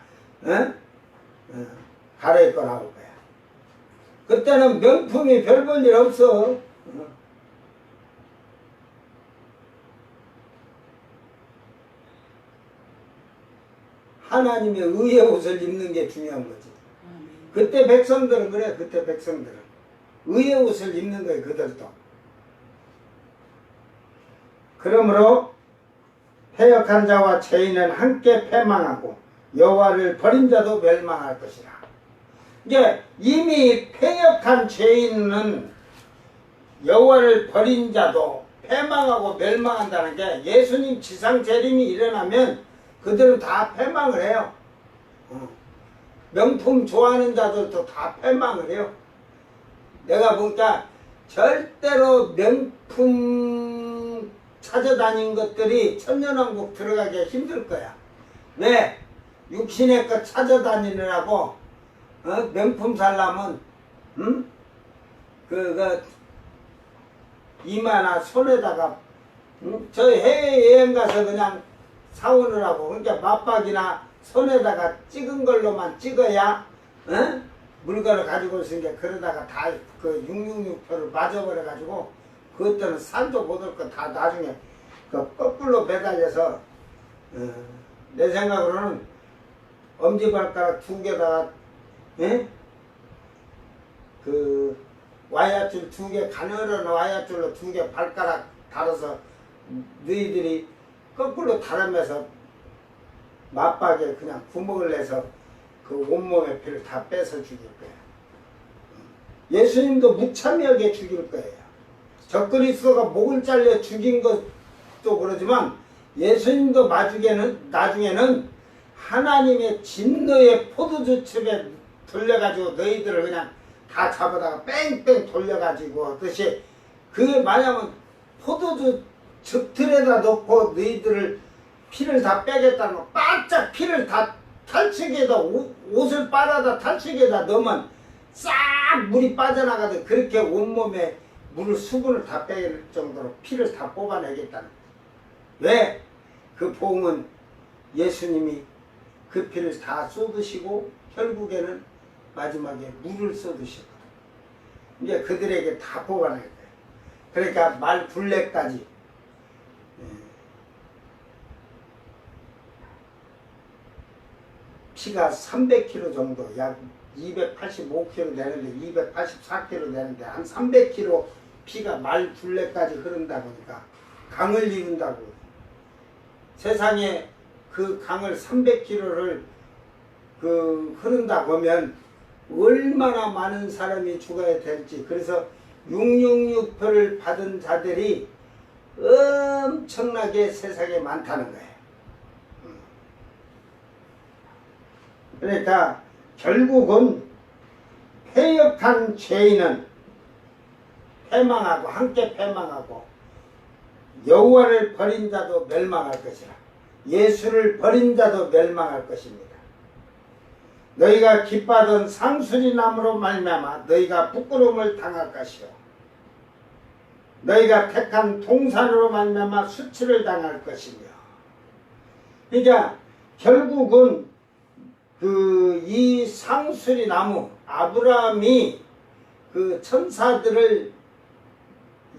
갈아입고 나올 거야. 그때는 명품이 별 볼 일 없어. 하나님의 의의 옷을 입는 게 중요한 거지. 그때 백성들은 그래. 그때 백성들은 의의 옷을 입는 거예요. 그들도. 그러므로 패역한 자와 죄인은 함께 패망하고 여호와를 버린 자도 멸망할 것이라. 이게 이미 패역한 죄인은 여호와를 버린 자도 패망하고 멸망한다는 게 예수님 지상 재림이 일어나면 그들은 다 패망을 해요. 명품 좋아하는 자들도 다 패망을 해요. 내가 보니까 절대로 명품 찾아다닌 것들이 천년왕국 들어가기 힘들 거야. 왜? 육신의 것 찾아다니느라고 명품 살려면 이마나 손에다가 저 해외여행 가서 그냥 사오느라고 그러니까 맞박이나 손에다가 찍은 걸로만 찍어야 물건을 가지고 있으니까 그러다가 다 그 666표를 맞아버려 가지고 그것들은 산도 못 올 거 다 나중에 그 거꾸로 매달려서 내 생각으로는 엄지발가락 2개다가 그 와이어줄 2개, 가늘은 와이어줄로 2개 발가락 달아서 너희들이 거꾸로 다르면서 맞박에 그냥 구멍을 내서 그 온몸의 피를 다 빼서 죽일 거야. 예수님도 무참하게 죽일 거예요. 적그리스도가 목을 잘려 죽인 것도 그러지만 예수님도 나중에는 하나님의 진노의 포도주첩에 돌려가지고 너희들을 그냥 다 잡아다가 뺑뺑 돌려가지고 하듯이 그게 만약은 포도주 즙틀에다 넣고 너희들을 피를 다 빼겠다는 거 바짝 피를 다 탈취기에다 옷을 빨아다 탈취기에다 넣으면 싹 물이 빠져나가도 그렇게 온몸에 물을 수분을 다 뺄 정도로 피를 다 뽑아내겠다는 거예요. 왜? 그 봉은 예수님이 그 피를 다 쏟으시고 결국에는 마지막에 물을 쏟으셨거든. 이제 그들에게 다 뽑아낼 거예요. 그러니까 말 둘레까지 피가 300kg 정도, 약 285kg 되는데 284kg 되는데 한 300kg 피가 말 둘레까지 흐른다 보니까 강을 이룬다고. 세상에 그 강을 300km를 흐른다 보면 얼마나 많은 사람이 죽어야 될지. 그래서 666표를 받은 자들이 엄청나게 세상에 많다는 거예요. 그러니까 결국은 패역한 죄인은 패망하고 함께 패망하고 여호와를 버린 자도 멸망할 것이라. 예수를 버린 자도 멸망할 것입니다. 너희가 기뻐하던 상수리 나무로 말미암아 너희가 부끄러움을 당할 것이요 너희가 택한 동산으로 말미암아 수치를 당할 것이며. 그러니까 결국은 이 상수리 나무, 아브라함이 그 천사들을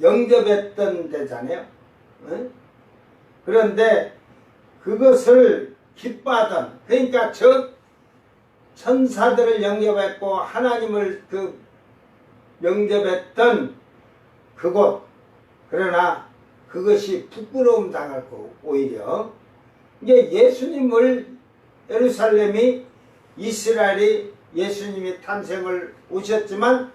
영접했던 데잖아요. 응? 그런데 그것을 기뻐하던, 그러니까 저 천사들을 영접했고 하나님을 영접했던 그곳, 그러나 그것이 부끄러움 당할 거. 오히려 이게 예수님을 예루살렘이 이스라엘이 예수님이 탄생을 오셨지만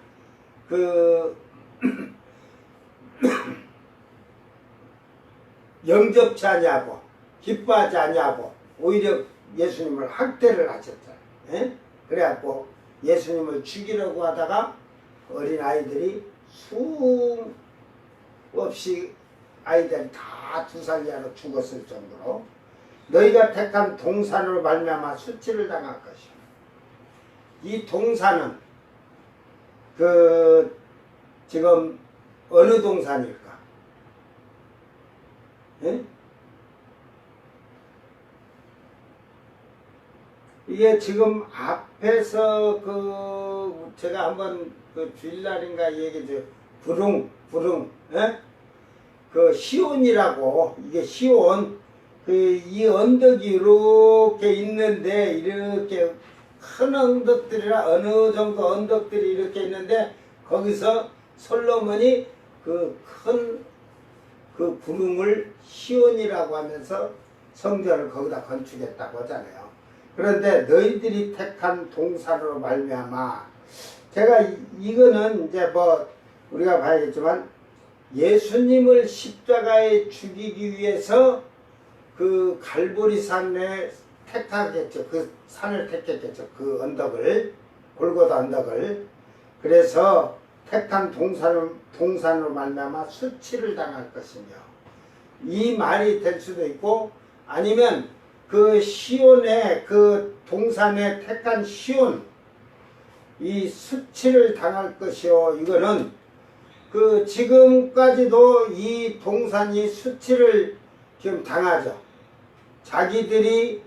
영접치 아니하고 기뻐하지 아니하고 오히려 예수님을 학대를 하셨잖아요. 예? 그래갖고 예수님을 죽이려고 하다가 어린 아이들이 수없이 아이들이 다 2살 이하로 죽었을 정도로 너희가 택한 동산으로 말미암아 수치를 당할 것이요. 이 동산은 지금 어느 동산일까? 예? 이게 지금 앞에서 제가 한번 주일날인가 얘기했죠. 부릉, 예? 시온이라고, 이게 시온, 이 언덕이 이렇게 있는데, 이렇게 큰 언덕들이라, 어느 정도 언덕들이 이렇게 있는데, 거기서 솔로몬이 큰 부릉을 시온이라고 하면서 성전을 거기다 건축했다고 하잖아요. 그런데 너희들이 택한 동산으로 말미암아, 제가 이거는 이제 우리가 봐야겠지만 예수님을 십자가에 죽이기 위해서 그 갈보리 산에 택하겠죠. 그 산을 택했겠죠. 그 언덕을, 골고다 언덕을. 그래서 택한 동산으로 말미암아 수치를 당할 것이며, 이 말이 될 수도 있고, 아니면 그 시온의 동산에 택한 시온, 이 수치를 당할 것이요. 이거는 지금까지도 이 동산이 수치를 지금 당하죠. 자기들이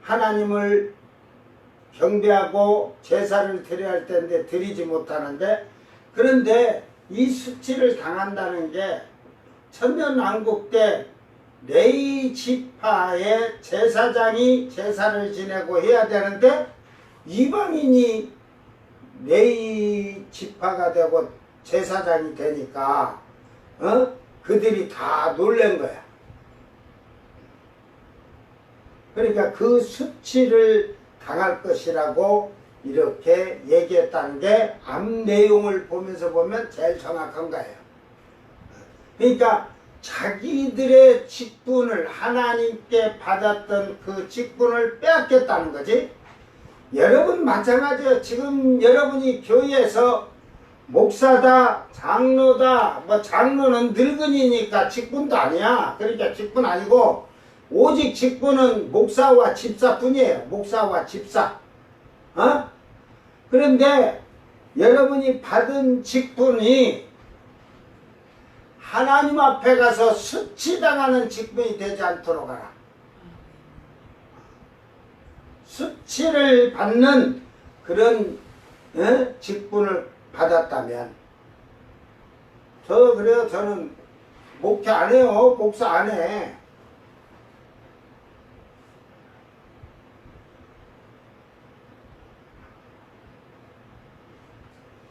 하나님을 경배하고 제사를 드려야 할 텐데 드리지 못하는데, 그런데 이 수치를 당한다는 게 천년왕국 때 레위 지파의 제사장이 제사를 지내고 해야 되는데 이방인이 레위 지파가 되고 제사장이 되니까 그들이 다 놀란 거야. 그러니까 그 수치를 당할 것이라고 이렇게 얘기했다는 게 앞 내용을 보면서 보면 제일 정확한 거예요. 그러니까 자기들의 직분을 하나님께 받았던 그 직분을 빼앗겼다는 거지. 여러분 마찬가지예요. 지금 여러분이 교회에서 목사다, 장로다, 뭐 장로는 늙은이니까 직분도 아니야. 그러니까 직분 아니고 오직 직분은 목사와 집사뿐이에요. 목사와 집사. 그런데 여러분이 받은 직분이 하나님 앞에 가서 수치당하는 직분이 되지 않도록 하라. 수치를 받는 그런 직분을 받았다면 그래요. 저는 목회 안 해요. 목사 안 해.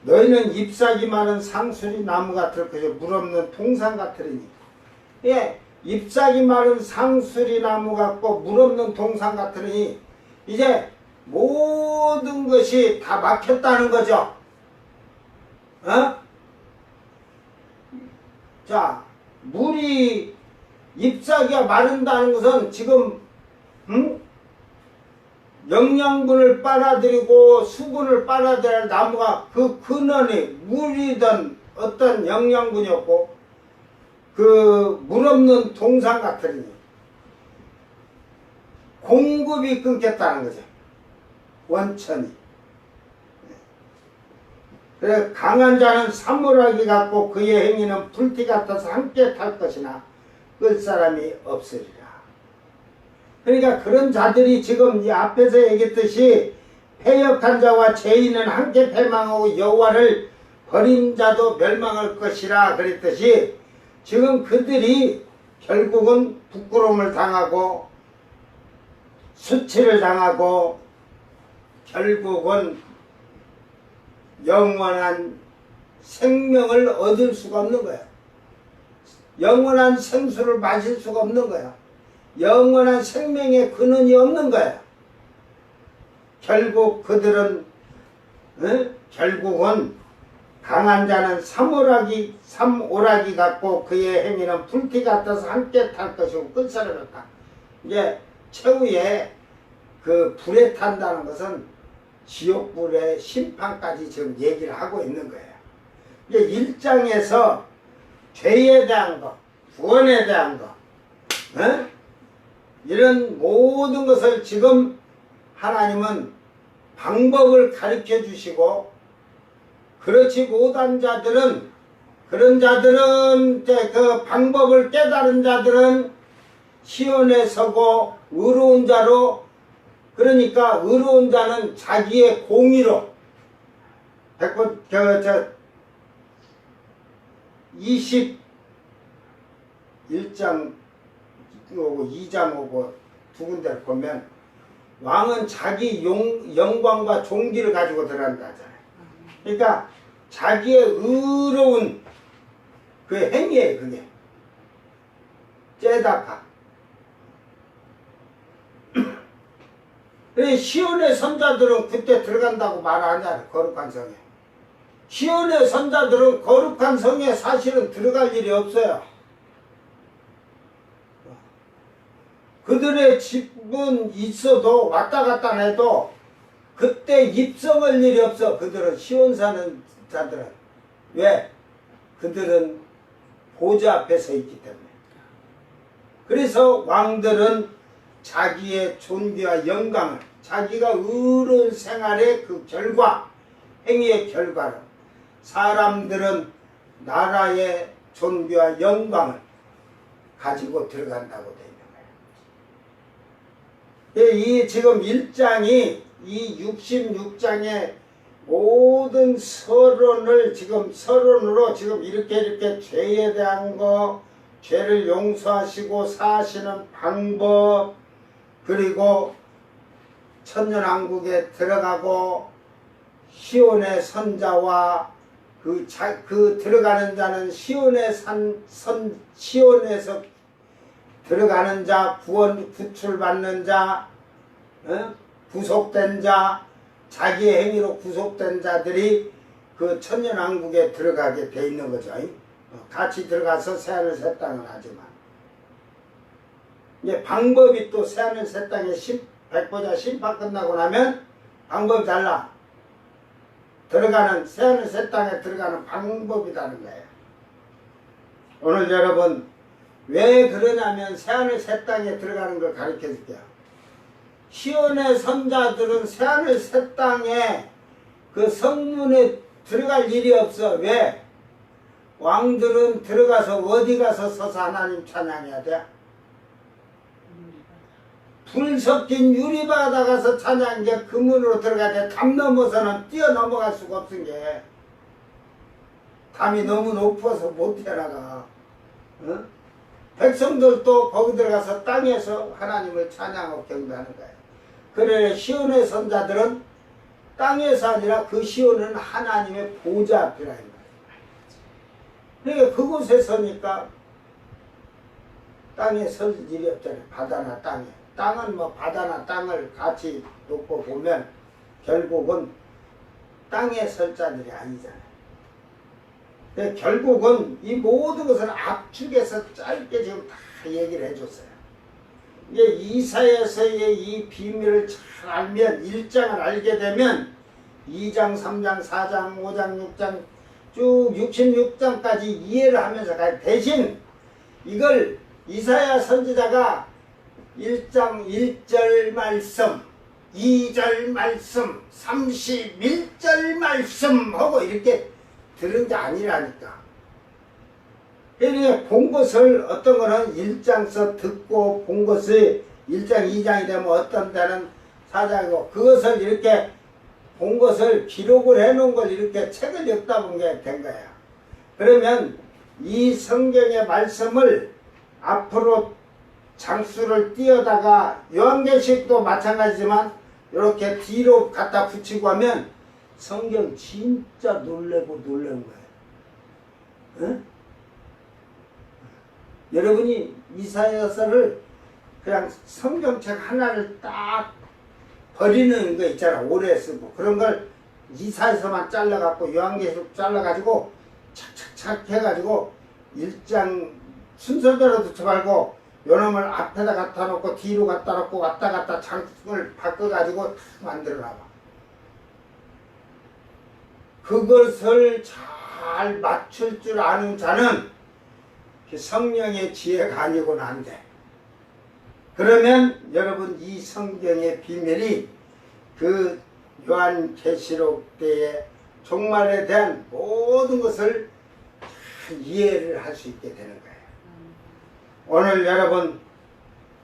너희는 잎사귀 많은 상수리 나무 같을 것이요 물 없는 동산 같으리니. 예, 잎사귀 많은 상수리 나무 같고 물 없는 동산 같으니 이제 모든 것이 다 막혔다는 거죠. 자, 물이 잎사귀가 마른다는 것은 지금 영양분을 빨아들이고 수분을 빨아들여야 할 나무가 그 근원이 물이든 어떤 영양분이었고 그 물 없는 동산 같으니 공급이 끊겼다는 거죠. 원천이. 그래 강한 자는 사물하기 같고 그의 행위는 불티 같아서 함께 탈 것이나 끌 사람이 없으리라. 그러니까 그런 자들이 지금 이 앞에서 얘기했듯이 패역한 자와 죄인은 함께 패망하고 여호와를 버린 자도 멸망할 것이라 그랬듯이 지금 그들이 결국은 부끄러움을 당하고 수치를 당하고 결국은 영원한 생명을 얻을 수가 없는 거야. 영원한 생수를 마실 수가 없는 거야. 영원한 생명의 근원이 없는 거야. 결국 그들은 결국은 강한 자는 삼오라기 같고 그의 행위는 불티 같아서 함께 탈 것이고 끝사람이었다. 이제 최후에 그 불에 탄다는 것은 지옥불의 심판까지 지금 얘기를 하고 있는 거예요. 이제 1장에서 죄에 대한 것, 구원에 대한 것, 이런 모든 것을 지금 하나님은 방법을 가르쳐 주시고, 그렇지 못한 자들은, 그런 자들은 이제 그 방법을 깨달은 자들은 시온에 서고 의로운 자로, 그러니까 의로운 자는 자기의 공의로 21장 오고 2장 오고 두 군데를 보면 왕은 자기 영광과 종기를 가지고 들어간다 하잖아요. 그러니까 자기의 의로운 그 행위예요. 그게 째다파. 시온의 선자들은 그때 들어간다고 말 안 하잖아요. 거룩한 성에. 시온의 선자들은 거룩한 성에 사실은 들어갈 일이 없어요. 그들의 집은 있어도 왔다 갔다 해도 그때 입성할 일이 없어. 그들은 시온 사는 자들은. 왜? 그들은 보좌 앞에 서 있기 때문에. 그래서 왕들은 자기의 존귀와 영광을, 자기가 의로운 생활의 그 결과, 행위의 결과로 사람들은 나라의 존귀와 영광을 가지고 들어간다고 되어 있는 거예요. 이 지금 1장이 이 66장의 모든 서론을 지금 서론으로 지금 이렇게 죄에 대한 거, 죄를 용서하시고 사하시는 방법, 그리고 천년왕국에 들어가고 시온의 선자와 그 들어가는 자는 시온에서 들어가는 자, 구출받는 자, 구속된 자, 자기의 행위로 구속된 자들이 그 천년왕국에 들어가게 돼 있는 거죠. 같이 들어가서 새하늘 새 땅을 하지만 이제 방법이 또 새하늘 새 땅에 백보자 심판 끝나고 나면 방법이 달라. 새하늘 새 땅에 들어가는 방법이 다른 거예요. 오늘 여러분 왜 그러냐면 새하늘 새 땅에 들어가는 걸 가르쳐 줄게요. 시온의 선자들은 새하늘 새 땅에 그 성문에 들어갈 일이 없어. 왜? 왕들은 들어가서 어디 가서 서서 하나님 찬양해야 돼? 불 섞인 유리바다 가서 찬양해. 그 문으로 들어가야 돼. 담 넘어서는 뛰어넘어갈 수가 없은 게 담이 너무 높아서 못 뛰어나가. 백성들도 거기 들어가서 땅에서 하나님을 찬양하고 경배하는 거예요. 그래 시온의 선자들은 땅에서 아니라 그 시온은 하나님의 보좌 앞이라는 거예요. 그러니까 그곳에 서니까 땅에 설 일이 없잖아요. 바다나 땅에. 땅은 뭐 바다나 땅을 같이 놓고 보면 결국은 땅에 설 자들이 아니잖아요. 결국은 이 모든 것을 압축해서 짧게 지금 다 얘기를 해줬어요. 이게 이사야서의 이 비밀을 잘 알면 1장을 알게 되면 2장, 3장, 4장, 5장, 6장 쭉 66장까지 이해를 하면서 가요. 대신 이걸 이사야 선지자가 1장 1절 말씀, 2절 말씀, 31절 말씀 하고 이렇게 들은 게 아니라니까. 그러니까 본 것을 어떤 거는 1장서 듣고 본 것을 1장 2장이 되면 어떤 때는 4장이고 그것을 이렇게 본 것을 기록을 해놓은 걸 이렇게 책을 읽다 본 게 된 거야. 그러면 이 성경의 말씀을 앞으로 장수를 띄어다가 요한계시록도 마찬가지지만 이렇게 뒤로 갖다 붙이고 하면 성경 진짜 놀래고 놀란 거예요. 응? 여러분이 이사야서를 그냥 성경책 하나를 딱 버리는 거 있잖아. 오래 쓰고 그런 걸 이사야서만 잘라갖고 요한계시록 잘라가지고 착착착 해가지고 1장 순서대로 듣지 말고 요놈을 앞에다 갖다 놓고 뒤로 갖다 놓고 왔다 갔다 장을 바꿔가지고 만들어 놔봐. 그것을 잘 맞출 줄 아는 자는 성령의 지혜가 아니고는 안 돼. 그러면 여러분 이 성경의 비밀이 그 요한계시록 때의 종말에 대한 모든 것을 잘 이해를 할 수 있게 되는 거예요. 오늘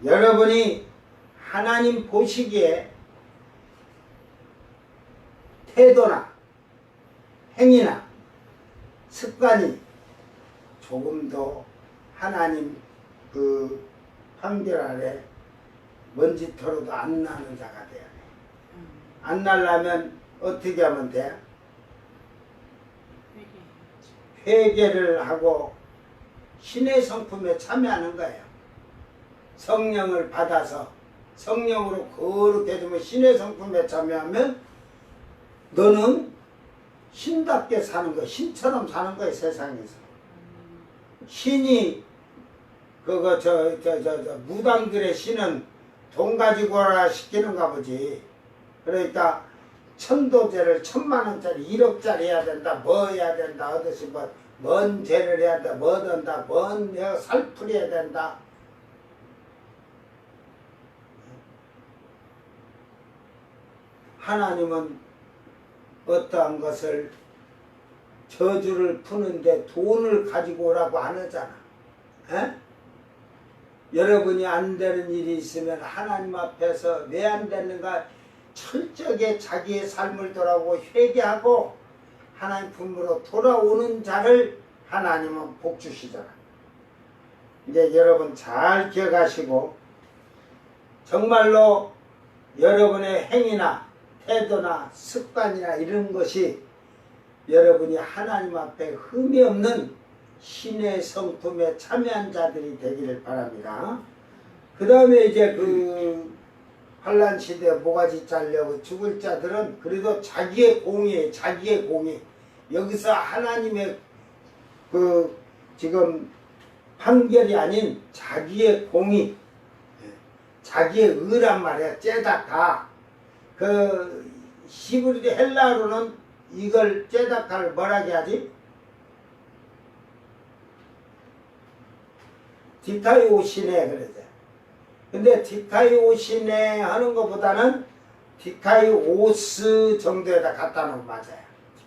여러분이 하나님 보시기에 태도나 행위나 습관이 조금 더 하나님 그 판결 아래 먼지털어도 안 나는 자가 돼야 돼. 안 나려면 어떻게 하면 돼? 회개를 하고 신의 성품에 참여하는 거예요. 성령을 받아서 성령으로 거룩해 주면 신의 성품에 참여하면 너는 신답게 사는 거야. 신처럼 사는 거야. 세상에서. 신이 무당들의 신은 돈 가지고 오라 시키는가 보지. 그러니까 천도제를 1000만원짜리 1억짜리 해야 된다. 뭐 해야 된다. 어디서 뭔 죄를 해야 된다. 뭐 된다. 뭔 살풀이 해야 된다. 하나님은 어떠한 것을 저주를 푸는데 돈을 가지고 오라고 안 하잖아. 에? 여러분이 안 되는 일이 있으면 하나님 앞에서 왜 안 되는가 철저하게 자기의 삶을 돌아보고 회개하고 하나님 품으로 돌아오는 자를 하나님은 복 주시잖아. 이제 여러분 잘 기억하시고 정말로 여러분의 행위나 태도나 습관이나 이런 것이 여러분이 하나님 앞에 흠이 없는 신의 성품에 참여한 자들이 되기를 바랍니다. 그 다음에 이제 그 환란 시대 모가지 잘려고 죽을 자들은 그래도 자기의 공의, 자기의 공의. 여기서 하나님의 그 지금 판결이 아닌 자기의 공의, 자기의 의란 말이야. 째다카. 그 히브리 헬라어로는 이걸 째다카를 뭐라고 하지? 디카이오시네 그러죠. 근데 디카이오시네 하는 것보다는 디카이오스 정도에다 갖다 놓으면 맞아요.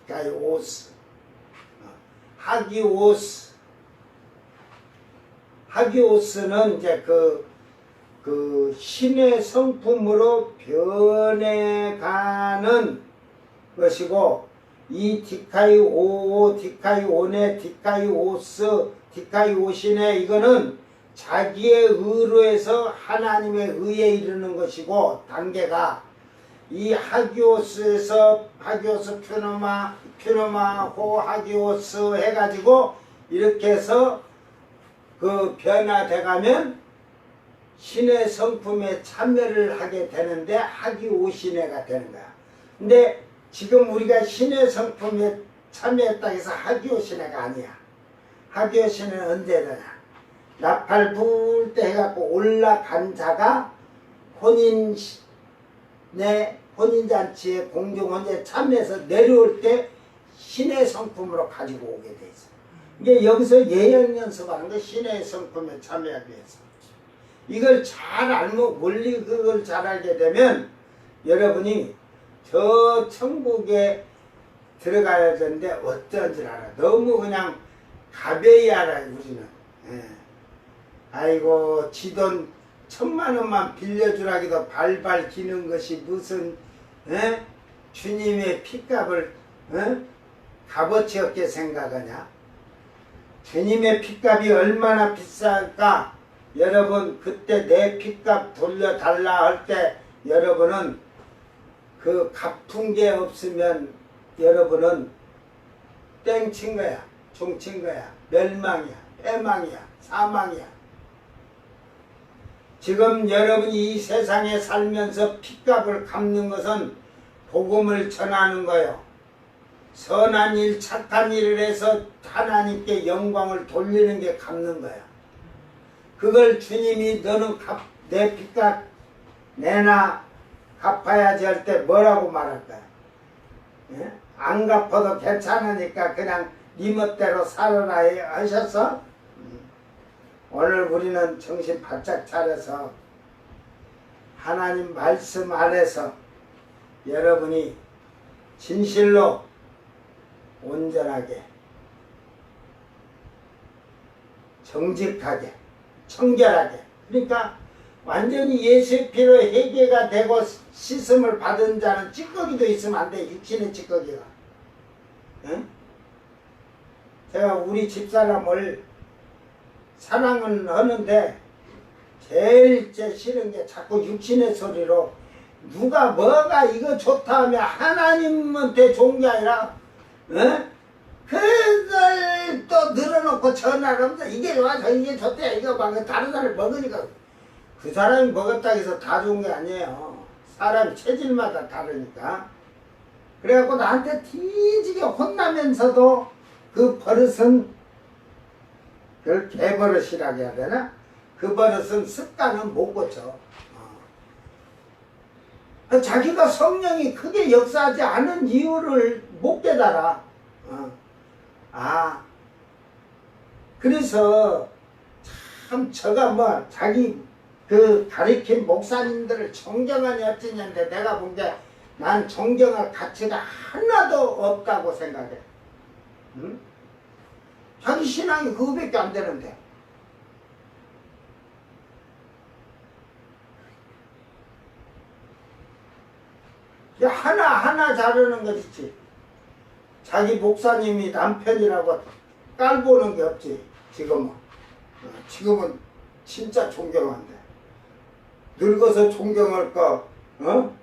디카이오스. 하기오스. 하기오스는 이제 그 신의 성품으로 변해가는 것이고, 이 디카이오, 디카이오네, 디카이오스, 디카이오시네 이거는 자기의 의로 해서 하나님의 의에 이르는 것이고, 단계가 이 하기오스에서 하기오스 퓨노마 호 하기오스 해가지고 이렇게 해서 그 변화돼 가면 신의 성품에 참여를 하게 되는데 하기오시네가 되는 거야. 근데 지금 우리가 신의 성품에 참여했다 해서 하기오시네가 아니야. 하기오시네는 언제 되냐? 나팔 불 때 해갖고 올라간 자가 혼인잔치에 공중혼제에 참여해서 내려올 때 신의 성품으로 가지고 오게 돼 있어. 이게 여기서 예언 연습하는 거 신의 성품에 참여하기 위해서. 이걸 잘 알면, 원리 그걸 잘 알게 되면 여러분이 저 천국에 들어가야 되는데 어떤 줄 알아. 너무 그냥 가벼이 알아요, 우리는. 예. 아이고, 지돈 1000만원만 빌려주라기도 발발 기는 것이 무슨, 예? 주님의 핏값을, 예? 값어치 없게 생각하냐? 주님의 핏값이 얼마나 비쌀까? 여러분, 그때 내 핏값 돌려달라 할 때 여러분은 그 갚은 게 없으면 여러분은 땡친 거야. 종친 거야. 멸망이야. 패망이야. 사망이야. 지금 여러분이 이 세상에 살면서 핏값을 갚는 것은 복음을 전하는 거예요. 선한 일, 착한 일을 해서 하나님께 영광을 돌리는 게 갚는 거야. 그걸 주님이 너는 내 핏값 내놔 갚아야지 할 때 뭐라고 말할 거야? 예? 안 갚아도 괜찮으니까 그냥 네 멋대로 살아라 하셨어? 오늘 우리는 정신 바짝 차려서 하나님 말씀 안에서 여러분이 진실로 온전하게 정직하게 청결하게, 그러니까 완전히 예수의 피로 회개가 되고 씻음을 받은 자는 찌꺼기도 있으면 안 돼. 육신의 찌꺼기가. 응? 제가 우리 집사람을 사랑은 하는데 제일 싫은 게 자꾸 육신의 소리로 누가 뭐가 이거 좋다 하면 하나님한테 좋은 게 아니라, 응? 그걸 또 늘어놓고 전화를 하면서 이게 와서 이게 좋대 이거 막 다른 사람이 먹으니까 그 사람이 먹었다 해서 다 좋은 게 아니에요. 사람 체질마다 다르니까. 그래갖고 나한테 뒤지게 혼나면서도 그 버릇은 그걸 개버릇이라고 해야 되나? 그 버릇은 습관은 못 고쳐. 자기가 성령이 크게 역사하지 않은 이유를 못 깨달아. 그래서 참 저가 뭐 자기 그 가리킨 목사님들을 존경하니 어쩌냐는데 내가 본 게 난 존경할 가치가 하나도 없다고 생각해. 응? 자기 신앙이 그거밖에 안 되는데. 하나하나 자르는 것이지. 자기 목사님이 남편이라고 깔보는 게 없지. 지금은. 지금은 진짜 존경한대. 늙어서 존경할까? 어?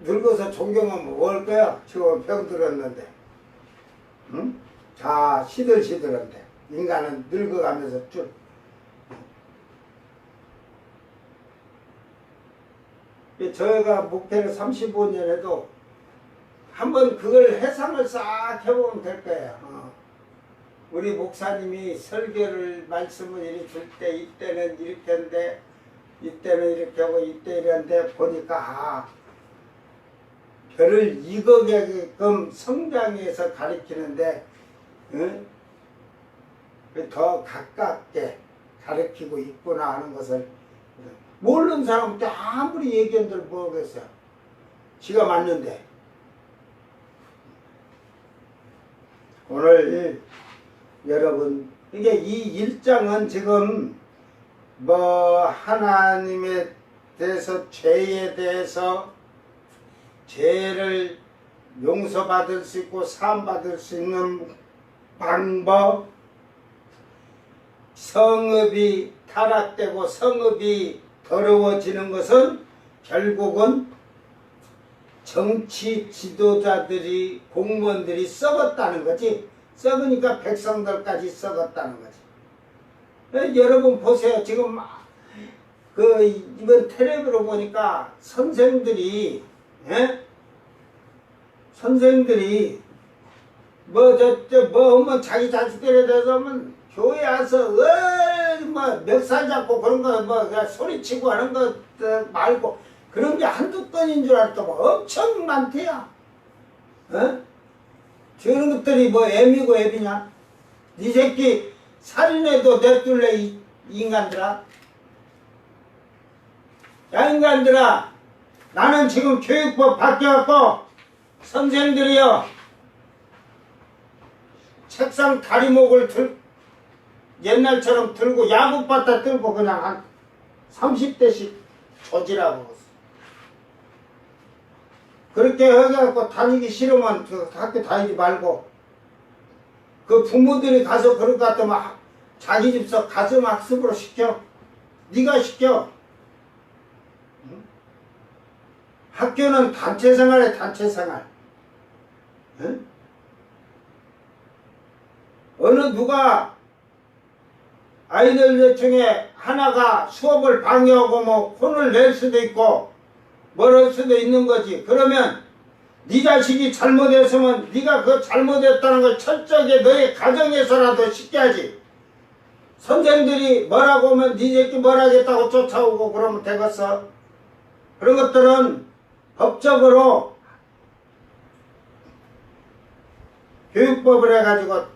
늙어서 존경하면 뭐 할 거야? 지금 병 들었는데. 응? 다 시들시들한데 인간은 늙어가면서 쭉 저희가 목회를 35년 해도 한번 그걸 해상을 싹 해보면 될 거예요. 우리 목사님이 설교를 말씀을 이렇게 줄 때 이때는 이렇게 하는데 이때는 이렇게 하고 이때 이랬는데 보니까 별을 익어게끔 성장해서 가르치는데 응? 더 가깝게 가르치고 있구나 하는 것을 모르는 사람한테 아무리 얘기한들 모르겠어요. 지가 맞는데. 오늘 여러분 이게 이 1장은 지금 뭐 하나님에 대해서 죄에 대해서 죄를 용서받을 수 있고 사함받을 수 있는 방법, 성읍이 타락되고 성읍이 더러워지는 것은 결국은 정치 지도자들이 공무원들이 썩었다는 거지. 썩으니까 백성들까지 썩었다는 거지. 여러분 보세요. 지금 이번 텔레비로 보니까 선생들이 선생들이 뭐 하면 자기 자식들에 대해서 하면 교회 와서 뭐 멱살 잡고 그런 거 뭐 그냥 소리치고 하는 거 말고 그런 게 한두 건인 줄 알았더만 엄청 많대요. 저런 것들이 뭐 애미고 애비냐? 네 새끼 살인해도 냅둘래 이 인간들아? 야 인간들아, 나는 지금 교육법 바뀌어갖고 선생들이요 책상 다리목을 옛날처럼 들고 야구바타 들고 그냥 한 30대씩 조지라고 그렇게 해갖고 다니기 싫으면 그 학교 다니지 말고 그 부모들이 가서 그럴 것 같으면 자기 집서 가슴 학습으로 시켜. 네가 시켜. 응? 학교는 단체생활에 단체생활. 응? 어느 누가 아이들 중에 하나가 수업을 방해하고 뭐 혼을 낼 수도 있고 뭘 할 수도 있는 거지. 그러면 네 자식이 잘못했으면 네가 그 잘못했다는 걸 철저하게 너의 가정에서라도 시켜야지. 선생들이 뭐라고 하면 네 새끼 뭘 하겠다고 쫓아오고 그러면 되겠어. 그런 것들은 법적으로 교육법을 해가지고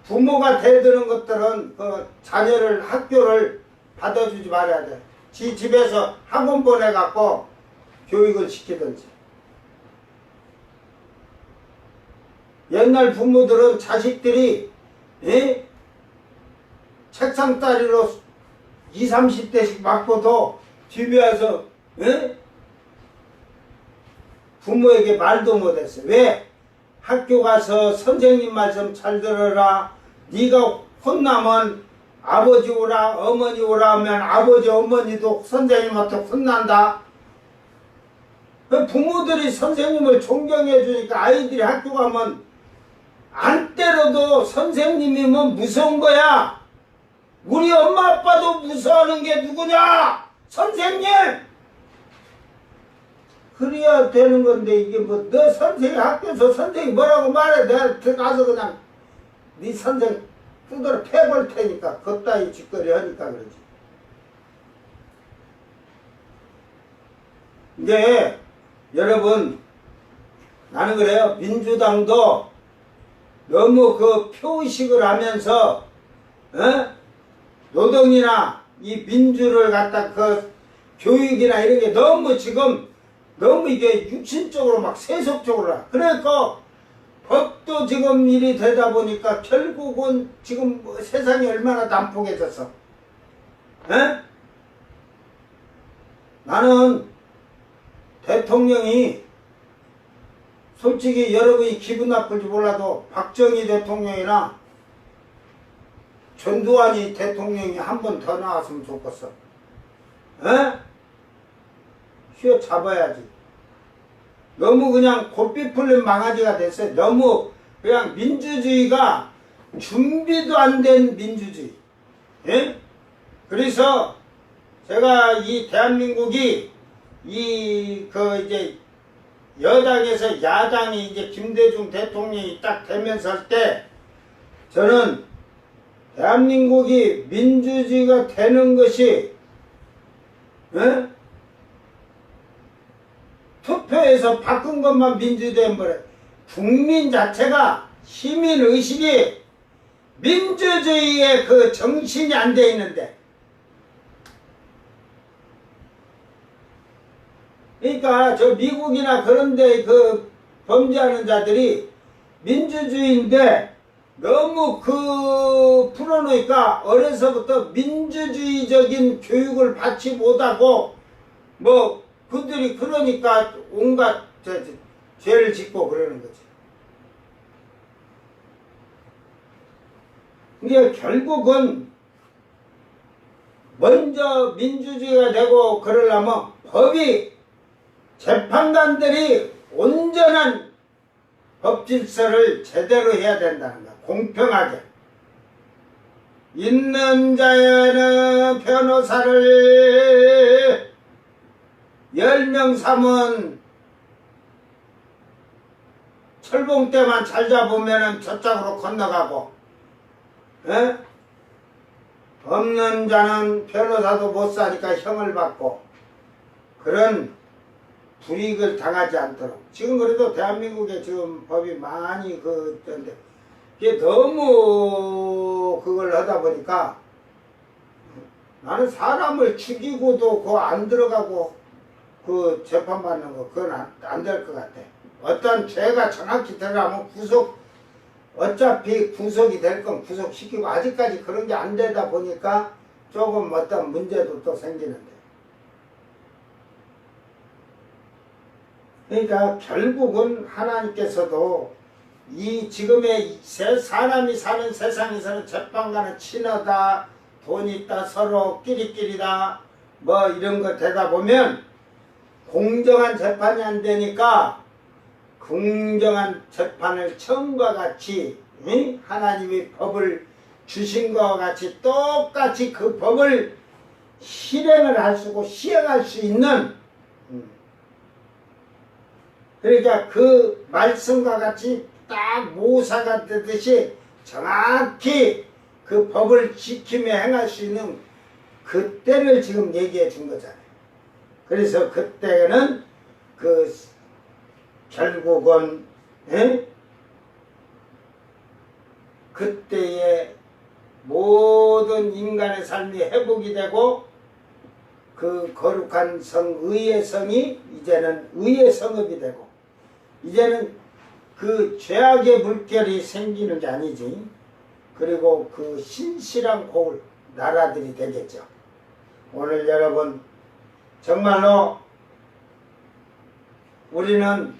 부모가 대드는 것들은 그 자녀를 학교를 받아주지 말아야 돼. 지 집에서 학원 보내갖고 교육을 시키든지. 옛날 부모들은 자식들이 책상 다리로 20, 30대씩 맞고도 집에 와서 부모에게 말도 못했어요. 왜? 학교 가서 선생님 말씀 잘 들어라. 네가 혼나면 아버지 오라 어머니 오라 하면 아버지 어머니도 선생님한테 혼난다. 부모들이 선생님을 존경해 주니까 아이들이 학교 가면 안 때려도 선생님이면 무서운 거야. 우리 엄마 아빠도 무서워하는 게 누구냐? 선생님! 그래야 되는 건데 이게 뭐 너 선생님 학교에서 선생님 뭐라고 말해. 내가 들어가서 그냥 네 선생 두드러 패볼 테니까 그따위 짓거리 하니까 그러지. 이제 여러분 나는 그래요. 민주당도 너무 그 표의식을 하면서 노동이나 이 민주를 갖다 그 교육이나 이런 게 너무 지금 너무 이게 육신적으로 막 세속적으로 그러니까 법도 지금 일이 되다 보니까 결국은 지금 세상이 얼마나 난폭해졌어. 나는 대통령이 솔직히 여러분이 기분 나쁠지 몰라도 박정희 대통령이나 전두환이 대통령이 한 번 더 나왔으면 좋겠어. 휘어잡아야지. 너무 그냥 고삐 풀린 망아지가 됐어요. 너무 그냥 민주주의가 준비도 안 된 민주주의. 예? 그래서 제가 이 대한민국이 이제 여당에서 야당이 이제 김대중 대통령이 딱 되면서 할 때 저는 대한민국이 민주주의가 되는 것이 예? 투표에서 바꾼 것만 민주된 거래. 국민 자체가 시민의식이 민주주의의 그 정신이 안 돼 있는데, 그러니까 저 미국이나 그런데 그 범죄하는 자들이 민주주의인데 너무 그 풀어놓으니까 어려서부터 민주주의적인 교육을 받지 못하고 뭐 그들이 그러니까 온갖 죄를 짓고 그러는 거지. 이게 결국은 먼저 민주주의가 되고 그러려면 법이 재판관들이 온전한 법 질서를 제대로 해야 된다는 거야. 공평하게. 있는 자에는 변호사를 10명 삼은 철봉 때만 잘 잡으면 저쪽으로 건너가고, 에? 없는 자는 변호사도 못 사니까 형을 받고, 그런 불이익을 당하지 않도록. 지금 그래도 대한민국에 지금 법이 많이 그런데 이게 너무 그걸 하다 보니까 나는 사람을 죽이고도 그거 안 들어가고 그 재판받는 거 그건 안 될 것 같아. 어떤 죄가 정확히 들어가면 어차피 구속이 될 건 구속시키고 아직까지 그런 게 안 되다 보니까 조금 어떤 문제도 또 생기는데. 그러니까 결국은 하나님께서도 이 지금의 사람이 사는 세상에서는 재판관은 친하다, 돈 있다, 서로 끼리끼리다, 뭐 이런 거 되다 보면 공정한 재판이 안 되니까 공정한 재판을 처음과 같이 하나님이 법을 주신 것과 같이 똑같이 그 법을 실행을 할 수 있고 시행할 수 있는, 그러니까 그 말씀과 같이 딱 모사가 되듯이 정확히 그 법을 지키며 행할 수 있는 그때를 지금 얘기해 준 거잖아요. 그래서 그때는 그 결국은 그때의 모든 인간의 삶이 회복이 되고 그 거룩한 성, 의의 성이 이제는 의의 성읍이 되고, 이제는 그 죄악의 물결이 생기는 게 아니지. 그리고 그 신실한 고을 나라들이 되겠죠. 오늘 여러분 정말로 우리는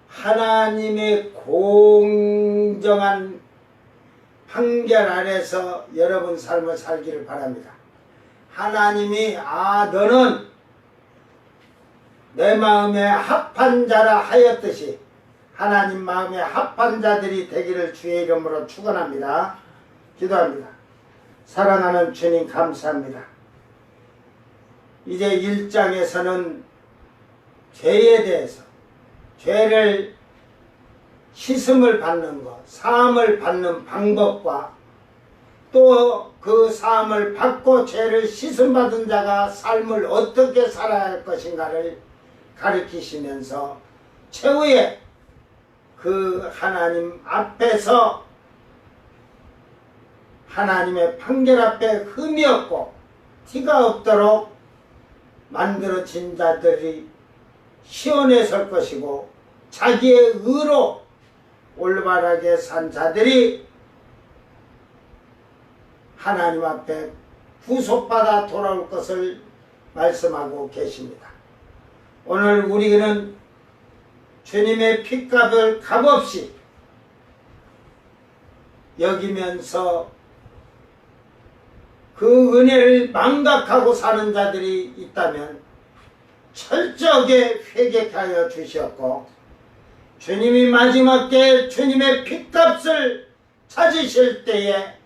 하나님의 공정한 판결 아래서 여러분 삶을 살기를 바랍니다. 하나님이 너는 내 마음에 합한 자라 하였듯이 하나님 마음에 합한 자들이 되기를 주의 이름으로 축원합니다. 기도합니다. 사랑하는 주님 감사합니다. 이제 1장에서는 죄에 대해서 죄를 씻음을 받는 것, 사함을 받는 방법과 또 그 사함을 받고 죄를 씻음 받은 자가 삶을 어떻게 살아야 할 것인가를 가르치시면서 최후의 그 하나님 앞에서 하나님의 판결 앞에 흠이 없고 티가 없도록 만들어진 자들이 시온에 설 것이고 자기의 의로 올바르게 산 자들이 하나님 앞에 구속받아 돌아올 것을 말씀하고 계십니다. 오늘 우리는 주님의 핏값을 값없이 여기면서 그 은혜를 망각하고 사는 자들이 있다면 철저하게 회개하여 주시었고, 주님이 마지막 때 주님의 핏값을 찾으실 때에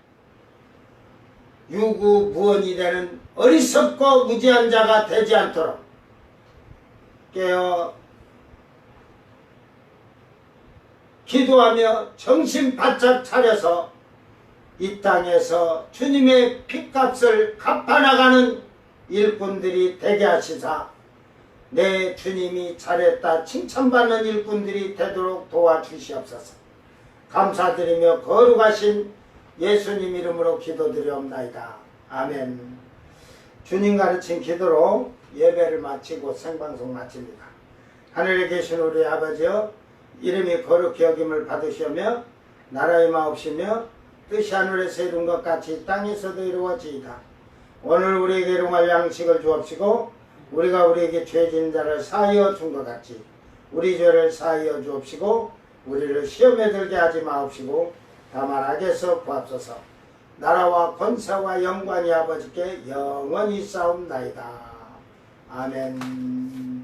유구무원이 되는 어리석고 무지한 자가 되지 않도록 깨어 기도하며 정신 바짝 차려서 이 땅에서 주님의 핏값을 갚아나가는 일꾼들이 되게 하시사 내 주님이 잘했다 칭찬받는 일꾼들이 되도록 도와주시옵소서. 감사드리며 거룩하신 예수님 이름으로 기도드리옵나이다. 아멘. 주님 가르친 기도로 예배를 마치고 생방송 마칩니다. 하늘에 계신 우리 아버지여, 이름이 거룩히 여김을 받으시오며 나라의 마옵시며 뜻이 하늘에서 이룬 것 같이 땅에서도 이루어지이다. 오늘 우리에게 일용할 양식을 주옵시고 우리가 우리에게 죄 지은 자를 사하여 준 것 같이 우리 죄를 사하여 주옵시고 우리를 시험에 들게 하지 마옵시고 다만 악에서 구합소서. 나라와 권세와 영광이 아버지께 영원히 싸움나이다. 아멘.